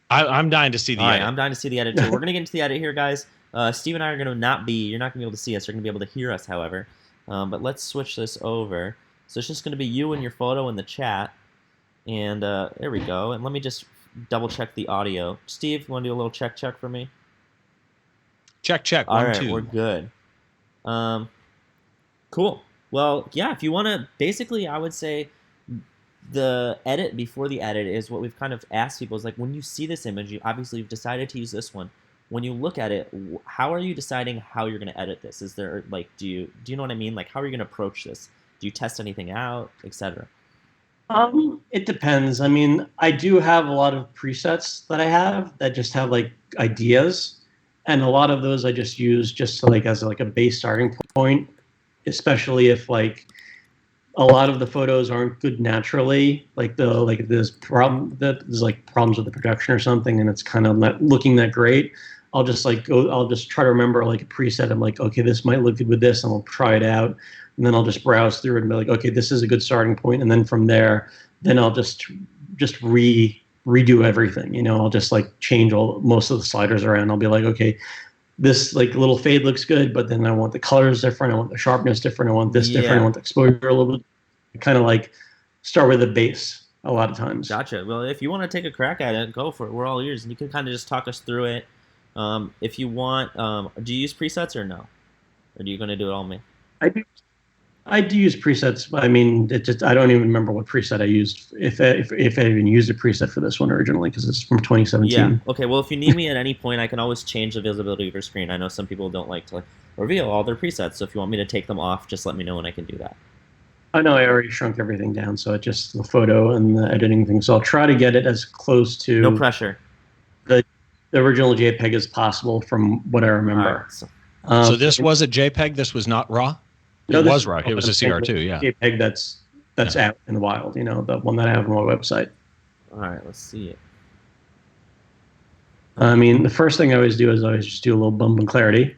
Speaker 2: I'm dying to see the edit.
Speaker 1: I'm dying to see the edit too. We're going to get into the edit here, guys. Steve and I are going to you're not going to be able to see us. You're going to be able to hear us, however. But let's switch this over. So it's just going to be you and your photo in the chat. And there we go. And let me just double check the audio. Steve, you want to do a little check for me?
Speaker 2: Check.
Speaker 1: All right, we're good. Cool. Well, yeah, if you want to, basically, I would say the edit before the edit is what we've kind of asked people is like, when you see this image, you've decided to use this one. When you look at it, how are you deciding how you're going to edit this? Is there like, do you know what I mean? Like, how are you going to approach this? Do you test anything out, etc.?
Speaker 3: It depends. I mean, I do have a lot of presets that I have that just have like ideas, and a lot of those I just use just to, like as like a base starting point. Especially if like a lot of the photos aren't good naturally, there's problems with the production or something, and it's kind of not looking that great. I'll just try to remember like a preset. I'm like, okay, this might look good with this, and I'll try it out, and then I'll just browse through it and be like, okay, this is a good starting point, and then from there, then I'll just redo everything. I'll just like change most of the sliders around. I'll be like, okay, this like little fade looks good, but then I want the colors different. I want the sharpness different. I want this different. I want the exposure a little bit. Kind of like start with a base a lot of times.
Speaker 1: Gotcha. Well, if you want to take a crack at it, go for it. We're all ears, and you can kind of just talk us through it. If you want, do you use presets or no? Or are you going to do it all me?
Speaker 3: I do use presets. I mean, I don't even remember what preset I used, if I even used a preset for this one originally, because it's from 2017.
Speaker 1: Yeah. Okay. Well, if you need me at any point, I can always change the visibility of your screen. I know some people don't like to reveal all their presets, so if you want me to take them off, just let me know and I can do that.
Speaker 3: I know I already shrunk everything down, so it's just the photo and the editing thing. So I'll try to get it as close to
Speaker 1: no pressure
Speaker 3: the original JPEG as possible from what I remember.
Speaker 1: Right,
Speaker 2: so this was a JPEG. This was not RAW. It was RAW. It was a CR2. Yeah.
Speaker 3: JPEG that's out in the wild. The one that I have on my website.
Speaker 1: All right, let's see it.
Speaker 3: I mean, the first thing I always do is just do a little bump in clarity.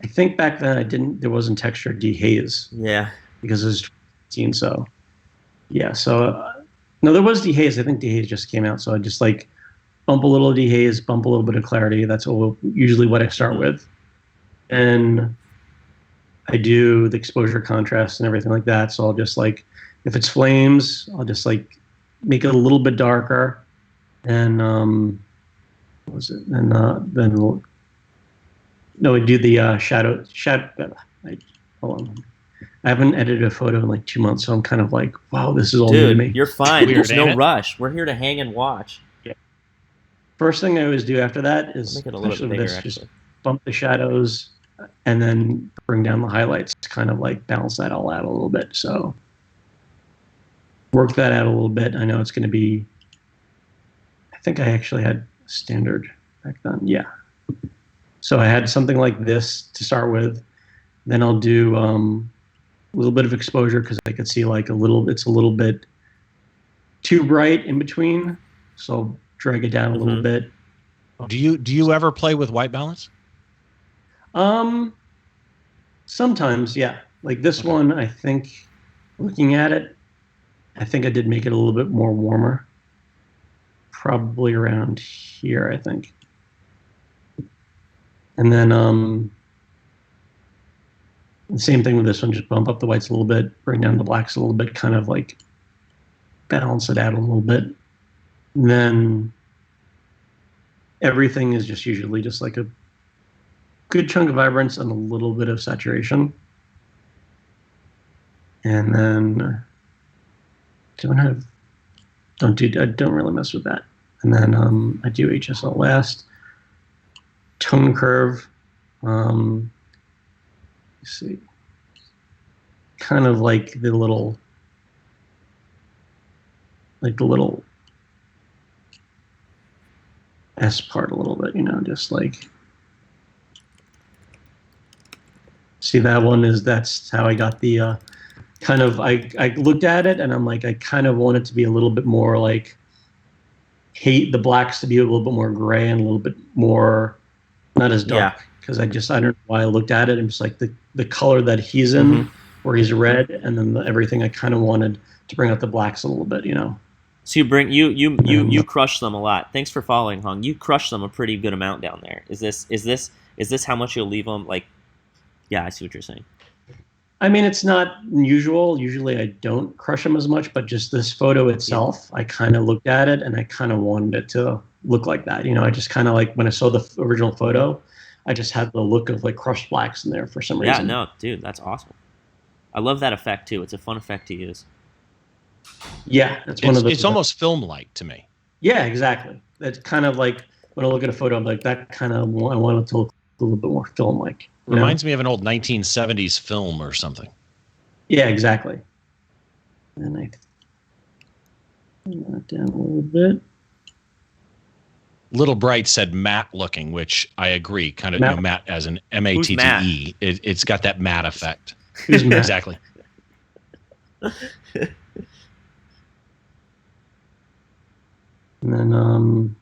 Speaker 3: I think back then there wasn't texture dehaze.
Speaker 1: Yeah.
Speaker 3: Because it was 2015, so yeah. So no, there was dehaze. I think dehaze just came out, so I just like bump a little dehaze, bump a little bit of clarity. That's usually what I start with, and I do the exposure contrast and everything like that. So I'll just like, if it's flames, I'll just like make it a little bit darker, and what was it? And then we do the shadow. Hold on. I haven't edited a photo in like 2 months, so I'm kind of like, wow, this is all new to me.
Speaker 1: You're fine. There's no rush. We're here to hang and watch.
Speaker 3: Yeah. First thing I always do after that is,
Speaker 1: make it a little bit bigger,
Speaker 3: just bump the shadows and then bring down the highlights to kind of like balance that all out a little bit. So work that out a little bit. I know it's going to be, I think I actually had standard back then. Yeah. So I had something like this to start with. Then I'll do a little bit of exposure because I could see like it's a little bit too bright in between. So I'll drag it down a little bit.
Speaker 2: Do you ever play with white balance?
Speaker 3: Sometimes, yeah. Like this one, I think, looking at it, I think I did make it a little bit more warmer. Probably around here, I think. And then the same thing with this one, just bump up the whites a little bit, bring down the blacks a little bit, kind of like balance it out a little bit. And then everything is just usually just like a good chunk of vibrance and a little bit of saturation. And then I don't really mess with that. And then I do HSL last. Tone curve. Let's see. Kind of like the little S part a little bit, just like. See, that's how I got the kind of, I looked at it and I'm like, I kind of want it to be a little bit more like, hate the blacks to be a little bit more gray and a little bit more, not as dark. Because I don't know why I looked at it. I'm just like the color that he's in, where he's red, and then everything I kind of wanted to bring out the blacks a little bit,
Speaker 1: So you crush them a lot. Thanks for following, Hung. You crush them a pretty good amount down there. Is this how much you'll leave them? Like, yeah, I see what you're saying.
Speaker 3: I mean, it's not usual. Usually I don't crush them as much, but just this photo itself, I kind of looked at it and I kind of wanted it to look like that. I just kind of like, when I saw the original photo, I just had the look of like crushed blacks in there for some reason.
Speaker 1: Yeah, no, dude, that's awesome. I love that effect too. It's a fun effect to use.
Speaker 3: Yeah, that's one of the.
Speaker 2: It's almost film-like to me.
Speaker 3: Yeah, exactly. It's kind of like when I look at a photo, I'm like, that kind of, I want it to look a little bit more film-like.
Speaker 2: Reminds me of an old 1970s film or something.
Speaker 3: Yeah, exactly. And I bring that down a little bit.
Speaker 2: Little Bright said matte looking, which I agree. Kind of matte as an M-A-T-T-E. It's got that matte effect.
Speaker 3: Who's matte?
Speaker 2: Exactly.
Speaker 3: And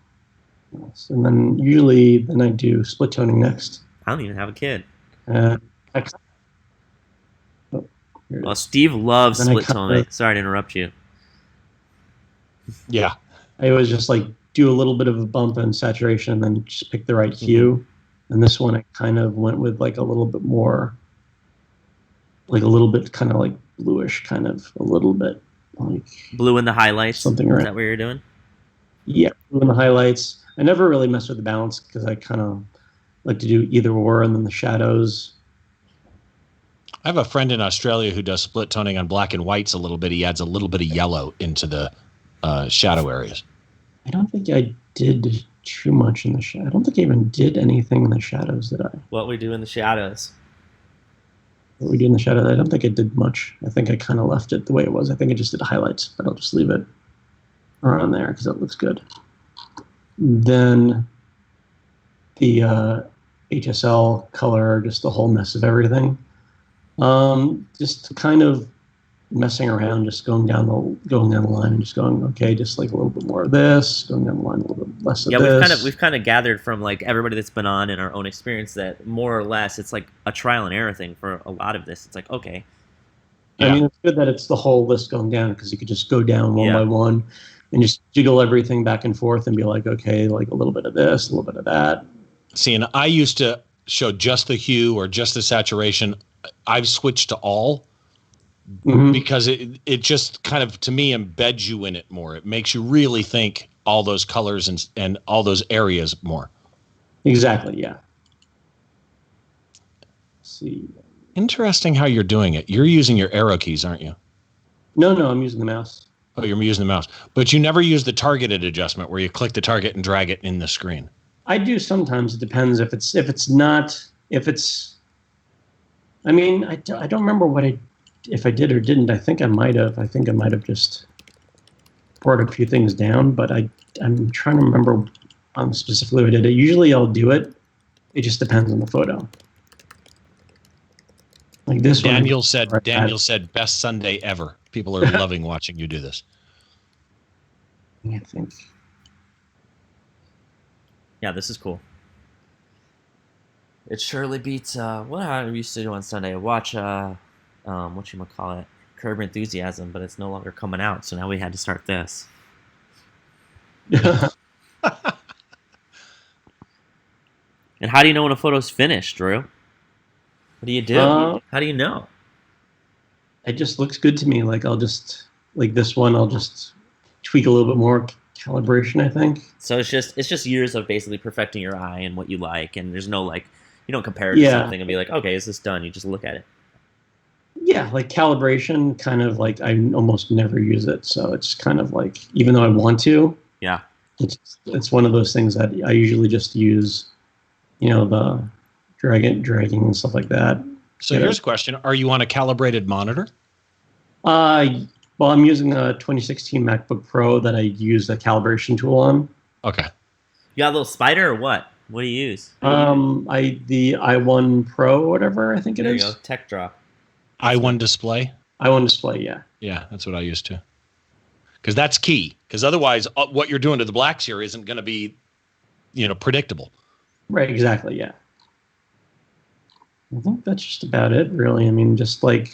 Speaker 3: then usually I do split toning next.
Speaker 1: I don't even have a kid.
Speaker 3: Well,
Speaker 1: Steve loves split toning. Sorry to interrupt you.
Speaker 2: Yeah.
Speaker 3: I always just like do a little bit of a bump and saturation and then just pick the right hue. And this one I kind of went with like a little bit more, like a little bit kind of like bluish, kind of a little bit like
Speaker 1: blue in the highlights.
Speaker 3: Something
Speaker 1: Is that what you're doing?
Speaker 3: Yeah, blue in the highlights. I never really mess with the balance because I kind of like to do either or, and then the shadows.
Speaker 2: I have a friend in Australia who does split toning on black and whites a little bit. He adds a little bit of yellow into the shadow areas.
Speaker 3: I don't think I did too much in the shadow. I don't think I even did anything in the shadows, did I?
Speaker 1: What we do in the shadows?
Speaker 3: What we do in the shadows, I don't think I did much. I think I kind of left it the way it was. I think I just did highlights, but I'll just leave it around there because that looks good. Then the HSL color, just the whole mess of everything. Just kind of messing around, just going down the line and just going, okay, just like a little bit more of this, going down the line a little bit less of this.
Speaker 1: Yeah, we've kind of gathered from like everybody that's been on in our own experience that more or less it's like a trial and error thing for a lot of this. It's like, okay.
Speaker 3: Yeah. I mean, it's good that it's the whole list going down because you could just go down one by one and just jiggle everything back and forth and be like, okay, like a little bit of this, a little bit of that.
Speaker 2: See, and I used to show just the hue or just the saturation. I've switched to all because it just kind of, to me, embeds you in it more. It makes you really think all those colors and all those areas more.
Speaker 3: Exactly, yeah. Let's see.
Speaker 2: Interesting how you're doing it. You're using your arrow keys, aren't you? No,
Speaker 3: I'm using the mouse.
Speaker 2: Oh, you're using the mouse. But you never use the targeted adjustment where you click the target and drag it in the screen.
Speaker 3: I do sometimes. It depends if it's I mean, I don't remember if I did or didn't. I think I might have. I think I might have just brought a few things down, but I'm trying to remember specifically what I did it. Usually I'll do it. It just depends on the photo. Like this
Speaker 2: Daniel
Speaker 3: one.
Speaker 2: said best Sunday ever. People are loving watching you do this.
Speaker 3: I think.
Speaker 1: Yeah, this is cool. It surely beats what I used to do on Sunday. Watch whatchamacallit, Curb Your Enthusiasm, but it's no longer coming out, so now we had to start this. And how do you know when a photo's finished, Drew? What do you do? How do you know?
Speaker 3: It just looks good to me. Like I'll just like this one. I'll just tweak a little bit more calibration, I think.
Speaker 1: So it's just years of basically perfecting your eye and what you like, and there's no like you don't compare it to something and be like, okay, is this done? You just look at it.
Speaker 3: Yeah, like calibration, kind of like I almost never use it, so it's kind of like even though I want to,
Speaker 1: yeah,
Speaker 3: it's one of those things that I usually just use, the dragging and stuff like that.
Speaker 2: So here's a question: are you on a calibrated monitor?
Speaker 3: Well, I'm using a 2016 MacBook Pro that I use the calibration tool on.
Speaker 2: Okay.
Speaker 1: You got a little spider or what? What do you use?
Speaker 3: The i1 Pro, or whatever I think it is.
Speaker 1: There you go. Tech drop.
Speaker 2: i1 display.
Speaker 3: i1 display, yeah.
Speaker 2: Yeah, that's what I used to. Because that's key. Because otherwise, what you're doing to the blacks here isn't going to be, predictable.
Speaker 3: Right. Exactly. Yeah. I think that's just about it, really. I mean, just like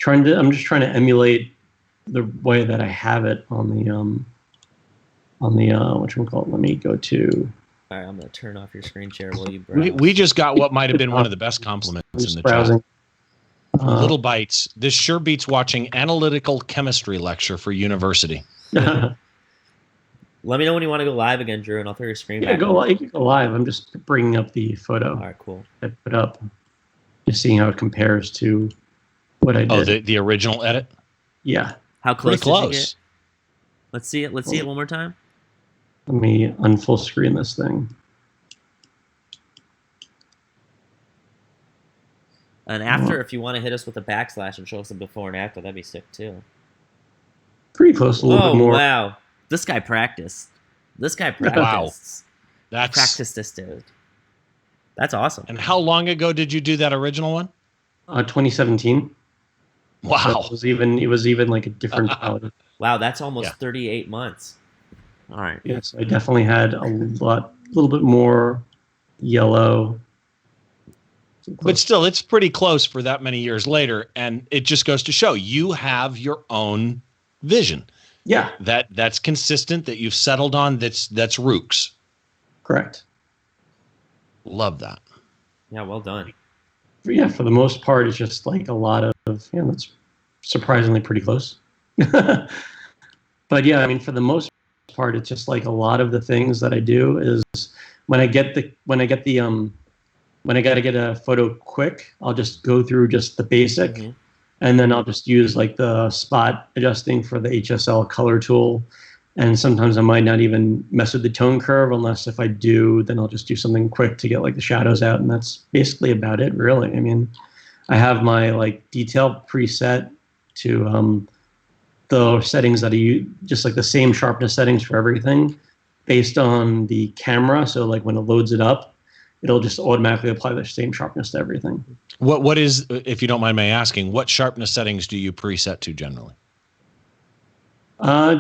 Speaker 3: I'm just trying to emulate the way that I have it on the whatchamacallit. Let me go to.
Speaker 1: All right, I'm gonna turn off your screen share while you browse.
Speaker 2: We just got what might have been one of the best compliments in the
Speaker 3: browsing.
Speaker 2: chat. Little bites. This sure beats watching analytical chemistry lecture for university.
Speaker 1: Let me know when you want to go live again, Drew, and I'll throw your screen back.
Speaker 3: You can go live. I'm just bringing up the photo.
Speaker 1: All right, cool.
Speaker 3: I put up, just seeing how it compares to what I did.
Speaker 2: Oh, the original edit?
Speaker 3: Yeah.
Speaker 1: How close?
Speaker 2: Pretty close.
Speaker 1: Did you get? Let's see it. Let's see it one more time.
Speaker 3: Let me unfull screen this thing.
Speaker 1: And after, if you want to hit us with a backslash and show us a before and after, that'd be sick too.
Speaker 3: Pretty close, a little bit more.
Speaker 1: Wow. This guy practiced.
Speaker 2: Wow.
Speaker 1: Practiced this dude. That's awesome.
Speaker 2: And how long ago did you do that original one?
Speaker 3: 2017.
Speaker 2: Wow.
Speaker 3: So it was even like a different quality.
Speaker 1: Wow, that's almost 38 months. All right.
Speaker 3: Yes, I definitely had a little bit more yellow.
Speaker 2: But still, it's pretty close for that many years later, and it just goes to show you have your own vision.
Speaker 3: Yeah.
Speaker 2: That's consistent, that you've settled on, that's Rukes.
Speaker 3: Correct.
Speaker 2: Love that.
Speaker 1: Yeah, well done.
Speaker 3: Yeah, for the most part, it's just like a lot of, that's surprisingly pretty close. But yeah, I mean, for the most part, it's just like a lot of the things that I do is when I got to get a photo quick, I'll just go through just the basic. Mm-hmm. And then I'll just use like the spot adjusting for the HSL color tool. And sometimes I might not even mess with the tone curve unless if I do, then I'll just do something quick to get like the shadows out. And that's basically about it, really. I mean, I have my like detail preset to the settings that I use, just like the same sharpness settings for everything based on the camera. So like when it loads it up, it'll just automatically apply the same sharpness to everything.
Speaker 2: What is, if you don't mind me asking, what sharpness settings do you preset to generally?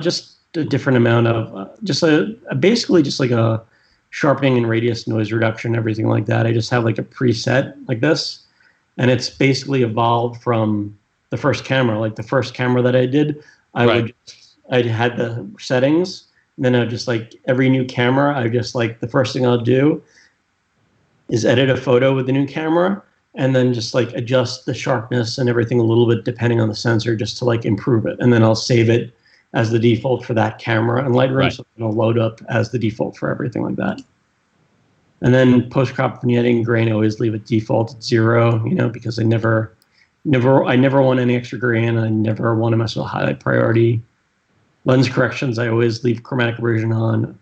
Speaker 3: Just a different amount of, basically just like a sharpening and radius, noise reduction, everything like that. I just have like a preset like this, and it's basically evolved from the first camera. Like the first camera that I did, I had the settings, and then I just like every new camera, I just like the first thing I'll do is edit a photo with the new camera and then just like adjust the sharpness and everything a little bit depending on the sensor just to like improve it. And then I'll save it as the default for that camera in Lightroom, so it'll load up as the default for everything like that. And then post-crop vignetting grain, I always leave it default at 0, because I never want any extra grain. I never want to mess with highlight priority. Lens corrections, I always leave chromatic aberration on.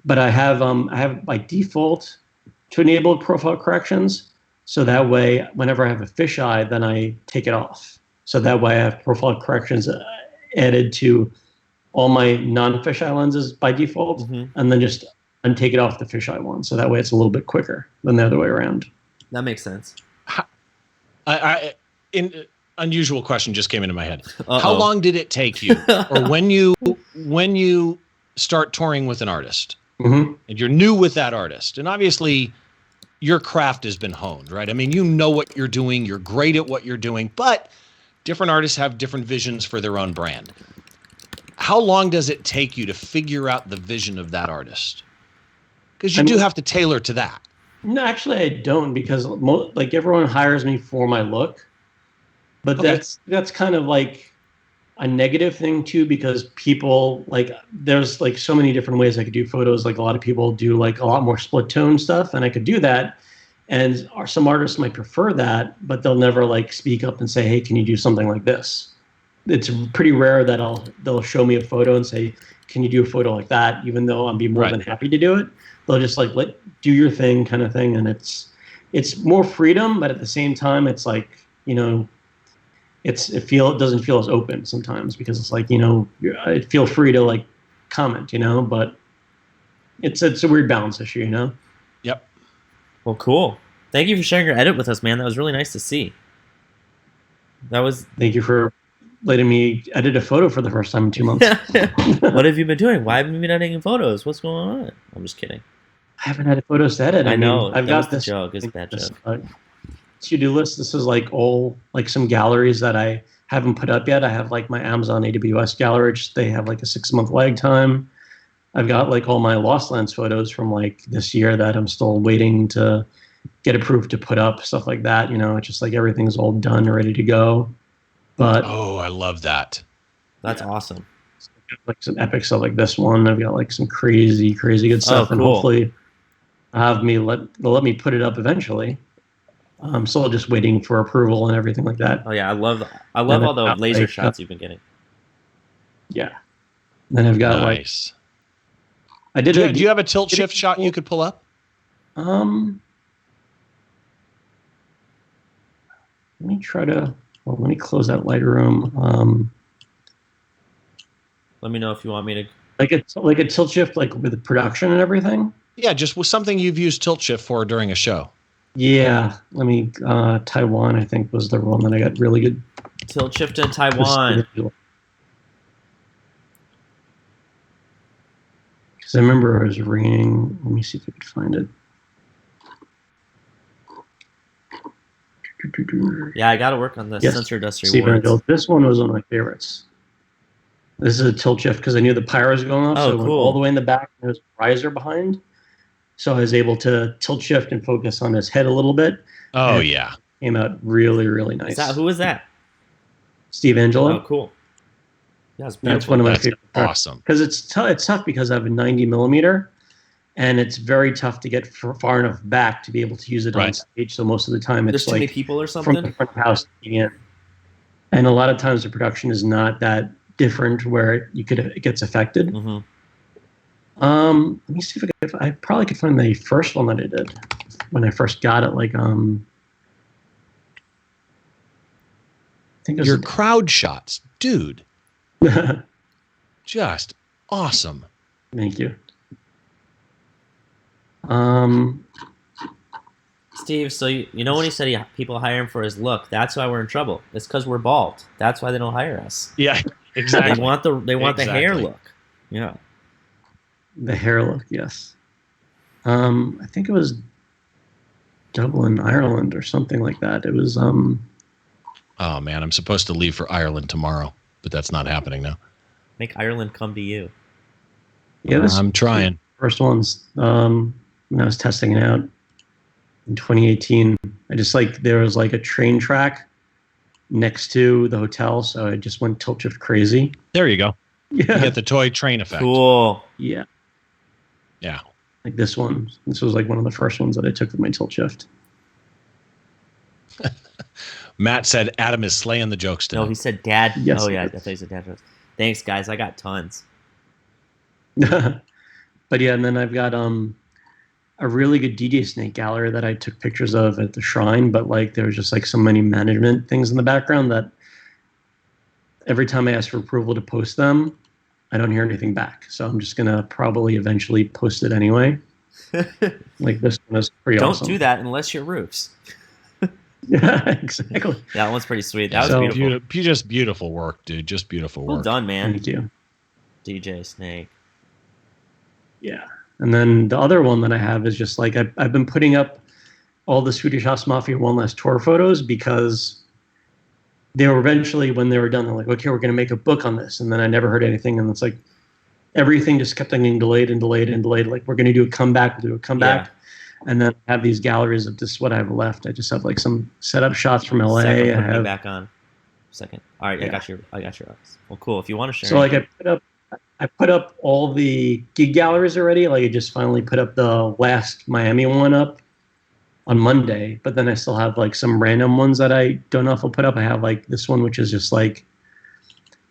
Speaker 3: But I have by default to enable profile corrections. So that way, whenever I have a fisheye, then I take it off. So that way I have profile corrections added to all my non-fisheye lenses by default, and then just and take it off the fisheye one. So that way it's a little bit quicker than the other way around.
Speaker 1: That makes sense.
Speaker 2: Unusual question just came into my head.
Speaker 1: Uh-oh.
Speaker 2: How long did it take you, or when you start touring with an artist,
Speaker 3: Mm-hmm.
Speaker 2: and you're new with that artist, and obviously your craft has been honed, right? I mean, you know what you're doing, you're great at what you're doing, but different artists have different visions for their own brand. How long does it take you to figure out the vision of that artist? Because you do have to tailor to that.
Speaker 3: No, actually, I don't, because like everyone hires me for my look, but
Speaker 2: Okay.
Speaker 3: that's kind of like a negative thing too, because people like there's like so many different ways I could do photos. Like a lot of people do like a lot more split tone stuff, and I could do that. And some artists might prefer that, but they'll never like speak up and say, "Hey, can you do something like this?" It's pretty rare that they'll show me a photo and say, "Can you do a photo like that?" Even though I'd be more
Speaker 2: Right.
Speaker 3: than happy to do it. They'll just like do your thing kind of thing, and it's more freedom, but at the same time, it's like, you know, it doesn't feel as open sometimes, because it's like, you know, I feel free to like comment, you know, but it's a weird balance issue, you know.
Speaker 2: Yep.
Speaker 1: Well, cool. Thank you for sharing your edit with us, man. That was really nice to see.
Speaker 3: Thank you for letting me edit a photo for the first time in 2 months.
Speaker 1: What have you been doing? Why haven't you been editing photos? What's going on? I'm just kidding.
Speaker 3: I haven't had photos to edit.
Speaker 1: I know.
Speaker 3: I've
Speaker 1: That was
Speaker 3: got
Speaker 1: the
Speaker 3: this
Speaker 1: joke. It's a bad joke.
Speaker 3: To-do list. This is like all like some galleries that I haven't put up yet. I have like my Amazon AWS gallery, which they have like a 6-month lag time. I've got like all my Lost Lands photos from like this year that I'm still waiting to get approved to put up, stuff like that. You know, it's just like everything's all done, ready to go. But
Speaker 2: Oh, I love that.
Speaker 1: That's awesome.
Speaker 3: like some epic stuff like this one. I've got like some crazy good stuff, and
Speaker 1: cool.
Speaker 3: hopefully they'll let me put it up eventually. I'm still just waiting for approval and everything like that.
Speaker 1: Oh yeah, I love all the
Speaker 3: got,
Speaker 1: laser
Speaker 3: like,
Speaker 1: shots you've been getting.
Speaker 3: Yeah. And then I've got
Speaker 2: Nice.
Speaker 3: I did.
Speaker 2: Do you have a tilt shift shot you could pull up?
Speaker 3: Let me try to. Well, let me close out Lightroom.
Speaker 1: Let me know if you want me to.
Speaker 3: Like a tilt shift, like with the production and everything.
Speaker 2: Yeah, just with something you've used tilt shift for during a show.
Speaker 3: Yeah. Let me. Taiwan, I think, was the one that I got really good.
Speaker 1: Tilt shift in Taiwan.
Speaker 3: Because I remember it was raining. Let me see if I could find it.
Speaker 1: Yeah, I got to work on the
Speaker 3: Yes.
Speaker 1: Sensor Dust
Speaker 3: Steve
Speaker 1: rewards.
Speaker 3: Angel. This one was one of my favorites. This is a tilt shift because I knew the pyro was going off,
Speaker 1: Oh,
Speaker 3: so I went
Speaker 1: cool.
Speaker 3: all the way in the back. And there was a riser behind, so I was able to tilt shift and focus on his head a little bit.
Speaker 2: Oh,
Speaker 3: And
Speaker 2: yeah.
Speaker 3: Came out really nice.
Speaker 1: Who was that?
Speaker 3: Steve Angelo.
Speaker 1: Oh, cool. Yeah, it's
Speaker 3: That's
Speaker 1: beautiful.
Speaker 3: one of my
Speaker 2: That's
Speaker 3: favorite parts.
Speaker 2: awesome.
Speaker 3: Because it's tough because I have a 90 millimeter, and it's very tough to get far enough back to be able to use it on
Speaker 2: Right.
Speaker 3: stage. So most of the time,
Speaker 1: There's
Speaker 3: it's
Speaker 1: too many
Speaker 3: like
Speaker 1: people or
Speaker 3: from the
Speaker 1: something.
Speaker 3: front of the house to the end. And a lot of times the production is not that different where it gets affected.
Speaker 1: Mm-hmm.
Speaker 3: Let me see if I probably could find the first one that I did when I first got it. Like I think it
Speaker 2: Your
Speaker 3: was
Speaker 2: crowd shots, dude, just awesome.
Speaker 3: Thank you.
Speaker 1: Steve, so you know when he said people hire him for his look, that's why we're in trouble. It's because we're bald. That's why they don't hire us.
Speaker 2: Yeah,
Speaker 1: They
Speaker 2: exactly.
Speaker 1: want the hair
Speaker 2: Exactly.
Speaker 1: look. Yeah.
Speaker 3: The hair look, yes. I think it was Dublin, Ireland, or something like that. It was
Speaker 2: Oh, man, I'm supposed to leave for Ireland tomorrow, but that's not happening now.
Speaker 1: Make Ireland come to you.
Speaker 3: yeah, this
Speaker 2: I'm trying.
Speaker 3: first ones when I was testing it out in 2018. I just there was like a train track next to the hotel, so I just went tilt shift crazy.
Speaker 2: There you go. You
Speaker 3: Yeah,
Speaker 2: get the toy train effect.
Speaker 1: Cool.
Speaker 3: yeah.
Speaker 2: Yeah.
Speaker 3: Like this one. This was like one of the first ones that I took with my tilt shift.
Speaker 2: Matt said Adam is slaying the jokes today.
Speaker 1: No, he said dad.
Speaker 3: Yes,
Speaker 1: Oh, yeah. I
Speaker 3: he did.
Speaker 1: thought he said dad jokes. Thanks, guys. I got tons.
Speaker 3: But yeah, and then I've got a really good DJ Snake gallery that I took pictures of at the shrine, but like there was just like so many management things in the background that every time I asked for approval to post them, I don't hear anything back. So I'm just gonna probably eventually post it anyway. Like this one is pretty
Speaker 1: Don't
Speaker 3: awesome.
Speaker 1: do that unless you're Rukes.
Speaker 3: Yeah, exactly.
Speaker 1: That one's pretty sweet. That was
Speaker 3: So-
Speaker 1: beautiful.
Speaker 2: Just beautiful work, dude. Just beautiful work.
Speaker 1: Well done, man.
Speaker 3: Thank you.
Speaker 1: DJ Snake.
Speaker 3: Yeah. And then the other one that I have is just like I've been putting up all the Swedish House Mafia One Last Tour photos because they were eventually, when they were done, they're like, okay, we're going to make a book on this. And then I never heard anything. And it's like everything just kept getting delayed and delayed and delayed. Like, we're going to do a comeback, we'll do a comeback.
Speaker 1: Yeah.
Speaker 3: And then I have these galleries of just what I have left. I just have like some setup shots from LA.
Speaker 1: Second,
Speaker 3: I
Speaker 1: put me
Speaker 3: have,
Speaker 1: back on. Second. All right,
Speaker 3: Yeah.
Speaker 1: I got your eyes. Well, cool. If you want to share.
Speaker 3: so like I put up all the gig galleries already. Like I just finally put up the last Miami one up on Monday, but then I still have like some random ones that I don't know if I'll put up. I have like this one, which is just like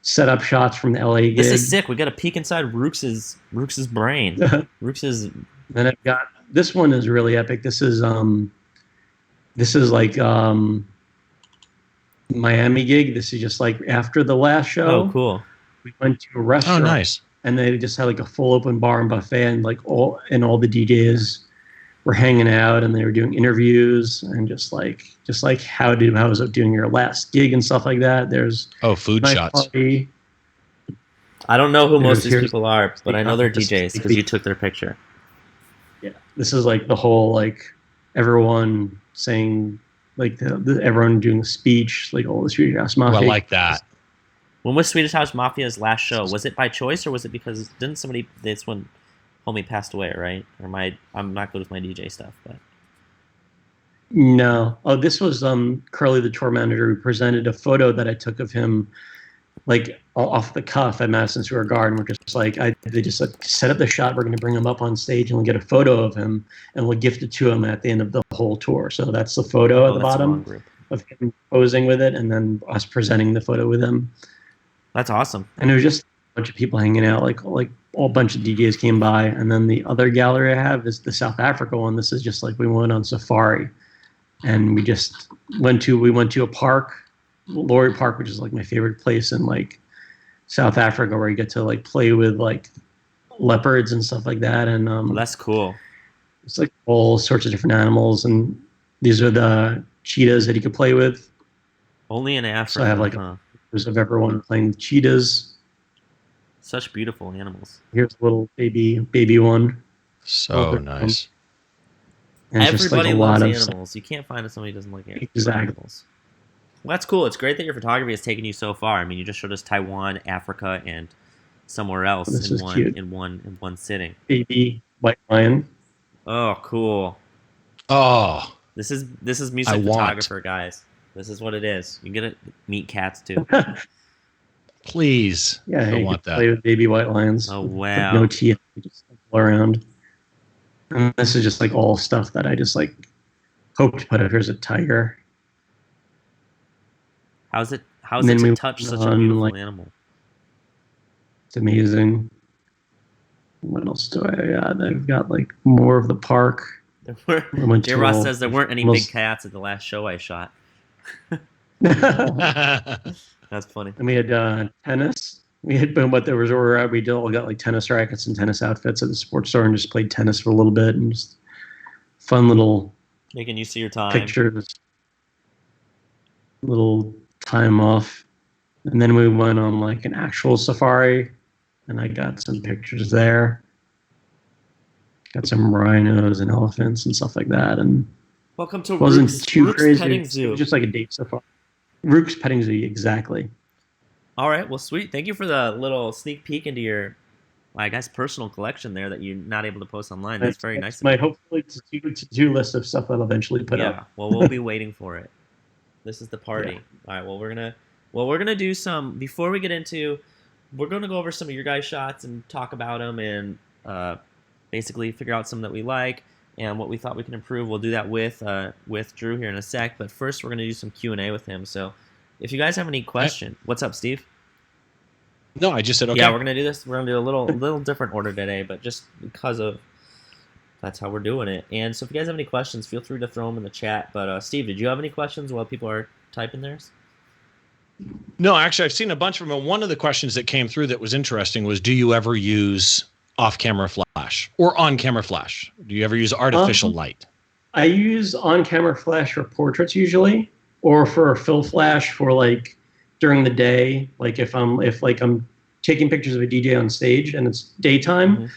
Speaker 3: set up shots from the LA gig.
Speaker 1: This is sick. We got a peek inside Rukes' brain. Rukes is.
Speaker 3: Then I've got this one is really epic. This is like Miami gig. This is just like after the last show.
Speaker 1: Oh, cool.
Speaker 3: We went to a restaurant.
Speaker 2: Oh, nice.
Speaker 3: And they just had like a full open bar and buffet, and like all the DJs were hanging out, and they were doing interviews, and just like how was it doing your last gig and stuff like that. There's
Speaker 2: food
Speaker 3: nice
Speaker 2: shots.
Speaker 3: party.
Speaker 1: I don't know who most of these
Speaker 3: Here's-
Speaker 1: people are, but I know they're DJs because you took their picture.
Speaker 3: Yeah, this is like the whole like everyone saying like everyone doing a speech, like all the Swedish House Mafia.
Speaker 2: Well, I like that.
Speaker 1: When was Swedish House Mafia's last show? Was it by choice or was it because didn't somebody? That's when homie passed away, right? Or I'm not good with my DJ stuff, but
Speaker 3: No. Oh, this was Curly, the tour manager, who presented a photo that I took of him, like off the cuff at Madison Square Garden. We're just like, they just like, set up the shot. We're going to bring him up on stage, and we'll get a photo of him, and we'll gift it to him at the end of the whole tour. So that's the photo at the
Speaker 1: that's the wrong
Speaker 3: bottom
Speaker 1: group.
Speaker 3: of him posing with it, and then us presenting the photo with him.
Speaker 1: That's awesome.
Speaker 3: And it was just a bunch of people hanging out, like a bunch of DJs came by. And then the other gallery I have is the South Africa one. This is just like we went on safari, and we just went to a park, Laurie Park, which is like my favorite place in like South Africa, where you get to like play with like leopards and stuff like that. And
Speaker 1: Well, that's cool.
Speaker 3: it's like all sorts of different animals, and these are the cheetahs that you could play with.
Speaker 1: Only in Africa.
Speaker 3: So I have like
Speaker 1: huh?
Speaker 3: pictures of everyone playing with cheetahs.
Speaker 1: Such beautiful animals.
Speaker 3: Here's a little baby one.
Speaker 2: So
Speaker 3: Okay.
Speaker 2: nice.
Speaker 3: And it's just, like,
Speaker 1: Everybody
Speaker 3: a lot
Speaker 1: loves
Speaker 3: of
Speaker 1: animals. You can't find somebody who doesn't like
Speaker 3: Exactly.
Speaker 1: animals. Well, that's cool. It's great that your photography has taken you so far. I mean, you just showed us Taiwan, Africa, and somewhere else
Speaker 3: This
Speaker 1: in
Speaker 3: is
Speaker 1: one
Speaker 3: cute.
Speaker 1: in one sitting.
Speaker 3: baby white lion.
Speaker 1: Oh, cool.
Speaker 2: Oh,
Speaker 1: This is music
Speaker 2: I want.
Speaker 1: photographer, guys. This is what it is. You get to meet cats too.
Speaker 2: please.
Speaker 3: Yeah,
Speaker 2: I
Speaker 3: you
Speaker 2: want
Speaker 3: can play
Speaker 2: that.
Speaker 3: with baby white lions.
Speaker 1: Oh
Speaker 3: with
Speaker 1: wow.
Speaker 3: no teeth, you just go around. And this is just like all stuff that I just like hope to put up. Here's a tiger.
Speaker 1: How's it
Speaker 3: And then
Speaker 1: to
Speaker 3: we
Speaker 1: touch
Speaker 3: went
Speaker 1: such a
Speaker 3: on,
Speaker 1: beautiful
Speaker 3: like-
Speaker 1: animal?
Speaker 3: It's amazing. What else do I got? I've got like more of the park.
Speaker 1: There were,
Speaker 3: I went
Speaker 1: J.
Speaker 3: to
Speaker 1: Ross
Speaker 3: all-
Speaker 1: says there weren't any
Speaker 3: most-
Speaker 1: big cats at the last show I shot.
Speaker 3: And
Speaker 1: That's funny.
Speaker 3: we had tennis. We had what there was where we all got like tennis rackets and tennis outfits at the sports store and just played tennis for a little bit and just fun little
Speaker 1: Making you see your time.
Speaker 3: pictures, little time off. And then we went on like an actual safari, and I got some pictures there. Got some rhinos and elephants and stuff like that, and
Speaker 1: Welcome to
Speaker 3: it wasn't
Speaker 1: Rukes,
Speaker 3: too
Speaker 1: Rukes
Speaker 3: crazy.
Speaker 1: Petting
Speaker 3: It
Speaker 1: Zoo.
Speaker 3: was just like a date safari. Rukes Petting Zoo, exactly.
Speaker 1: All right, well, sweet. Thank you for the little sneak peek into your, I guess, personal collection there that you're not able to post online. That's very nice.
Speaker 3: It's my hopefully to-do list of stuff I'll eventually put
Speaker 1: Yeah,
Speaker 3: up.
Speaker 1: well, we'll be waiting for it. This is the party.
Speaker 3: Yeah.
Speaker 1: All right, well, we're gonna do some before we get into. We're gonna go over some of your guys' shots and talk about them and basically figure out some that we like and what we thought we can improve. We'll do that with Drew here in a sec. But first, we're gonna do some Q&A with him. So, if you guys have any question, what's up, Steve?
Speaker 2: No, I just said okay.
Speaker 1: Yeah, we're gonna do this. We're gonna do a little different order today, but just because of that's how we're doing it. And so, if you guys have any questions, feel free to throw them in the chat. But Steve, did you have any questions while people are typing theirs?
Speaker 2: No, actually, I've seen a bunch of them. One of the questions that came through that was interesting was, do you ever use off-camera flash or on-camera flash? Do you ever use artificial light?
Speaker 3: I use on-camera flash for portraits usually, or for fill flash for like during the day. Like if I'm taking pictures of a DJ on stage and it's daytime,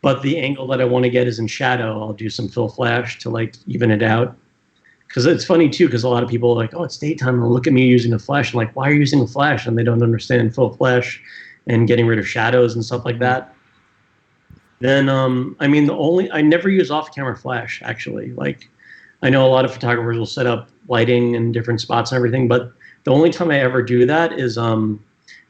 Speaker 3: but the angle that I want to get is in shadow, I'll do some fill flash to like even it out. Because it's funny too, because a lot of people are like, oh, it's daytime, and they'll look at me using a flash. I'm like, why are you using a flash? And they don't understand fill flash and getting rid of shadows and stuff like that. Then, I mean, I never use off-camera flash, actually. Like, I know a lot of photographers will set up lighting in different spots and everything, but the only time I ever do that is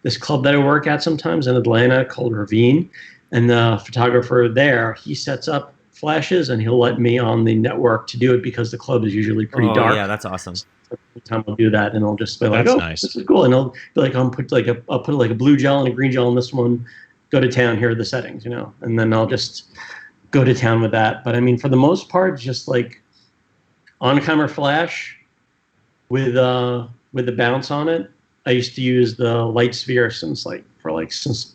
Speaker 3: this club that I work at sometimes in Atlanta called Ravine, and the photographer there, he sets up flashes, and he'll let me on the network to do it because the club is usually pretty dark.
Speaker 1: Yeah, that's awesome.
Speaker 3: So every time I'll do that, and I'll just be like,
Speaker 2: That's
Speaker 3: "Oh,
Speaker 2: nice.
Speaker 3: this is cool," and I'll be like, "I'll put like a blue gel and a green gel on this one. Go to town. Here are the settings, and then I'll just go to town with that." But I mean, for the most part, just like on-camera flash with the bounce on it. I used to use the light sphere since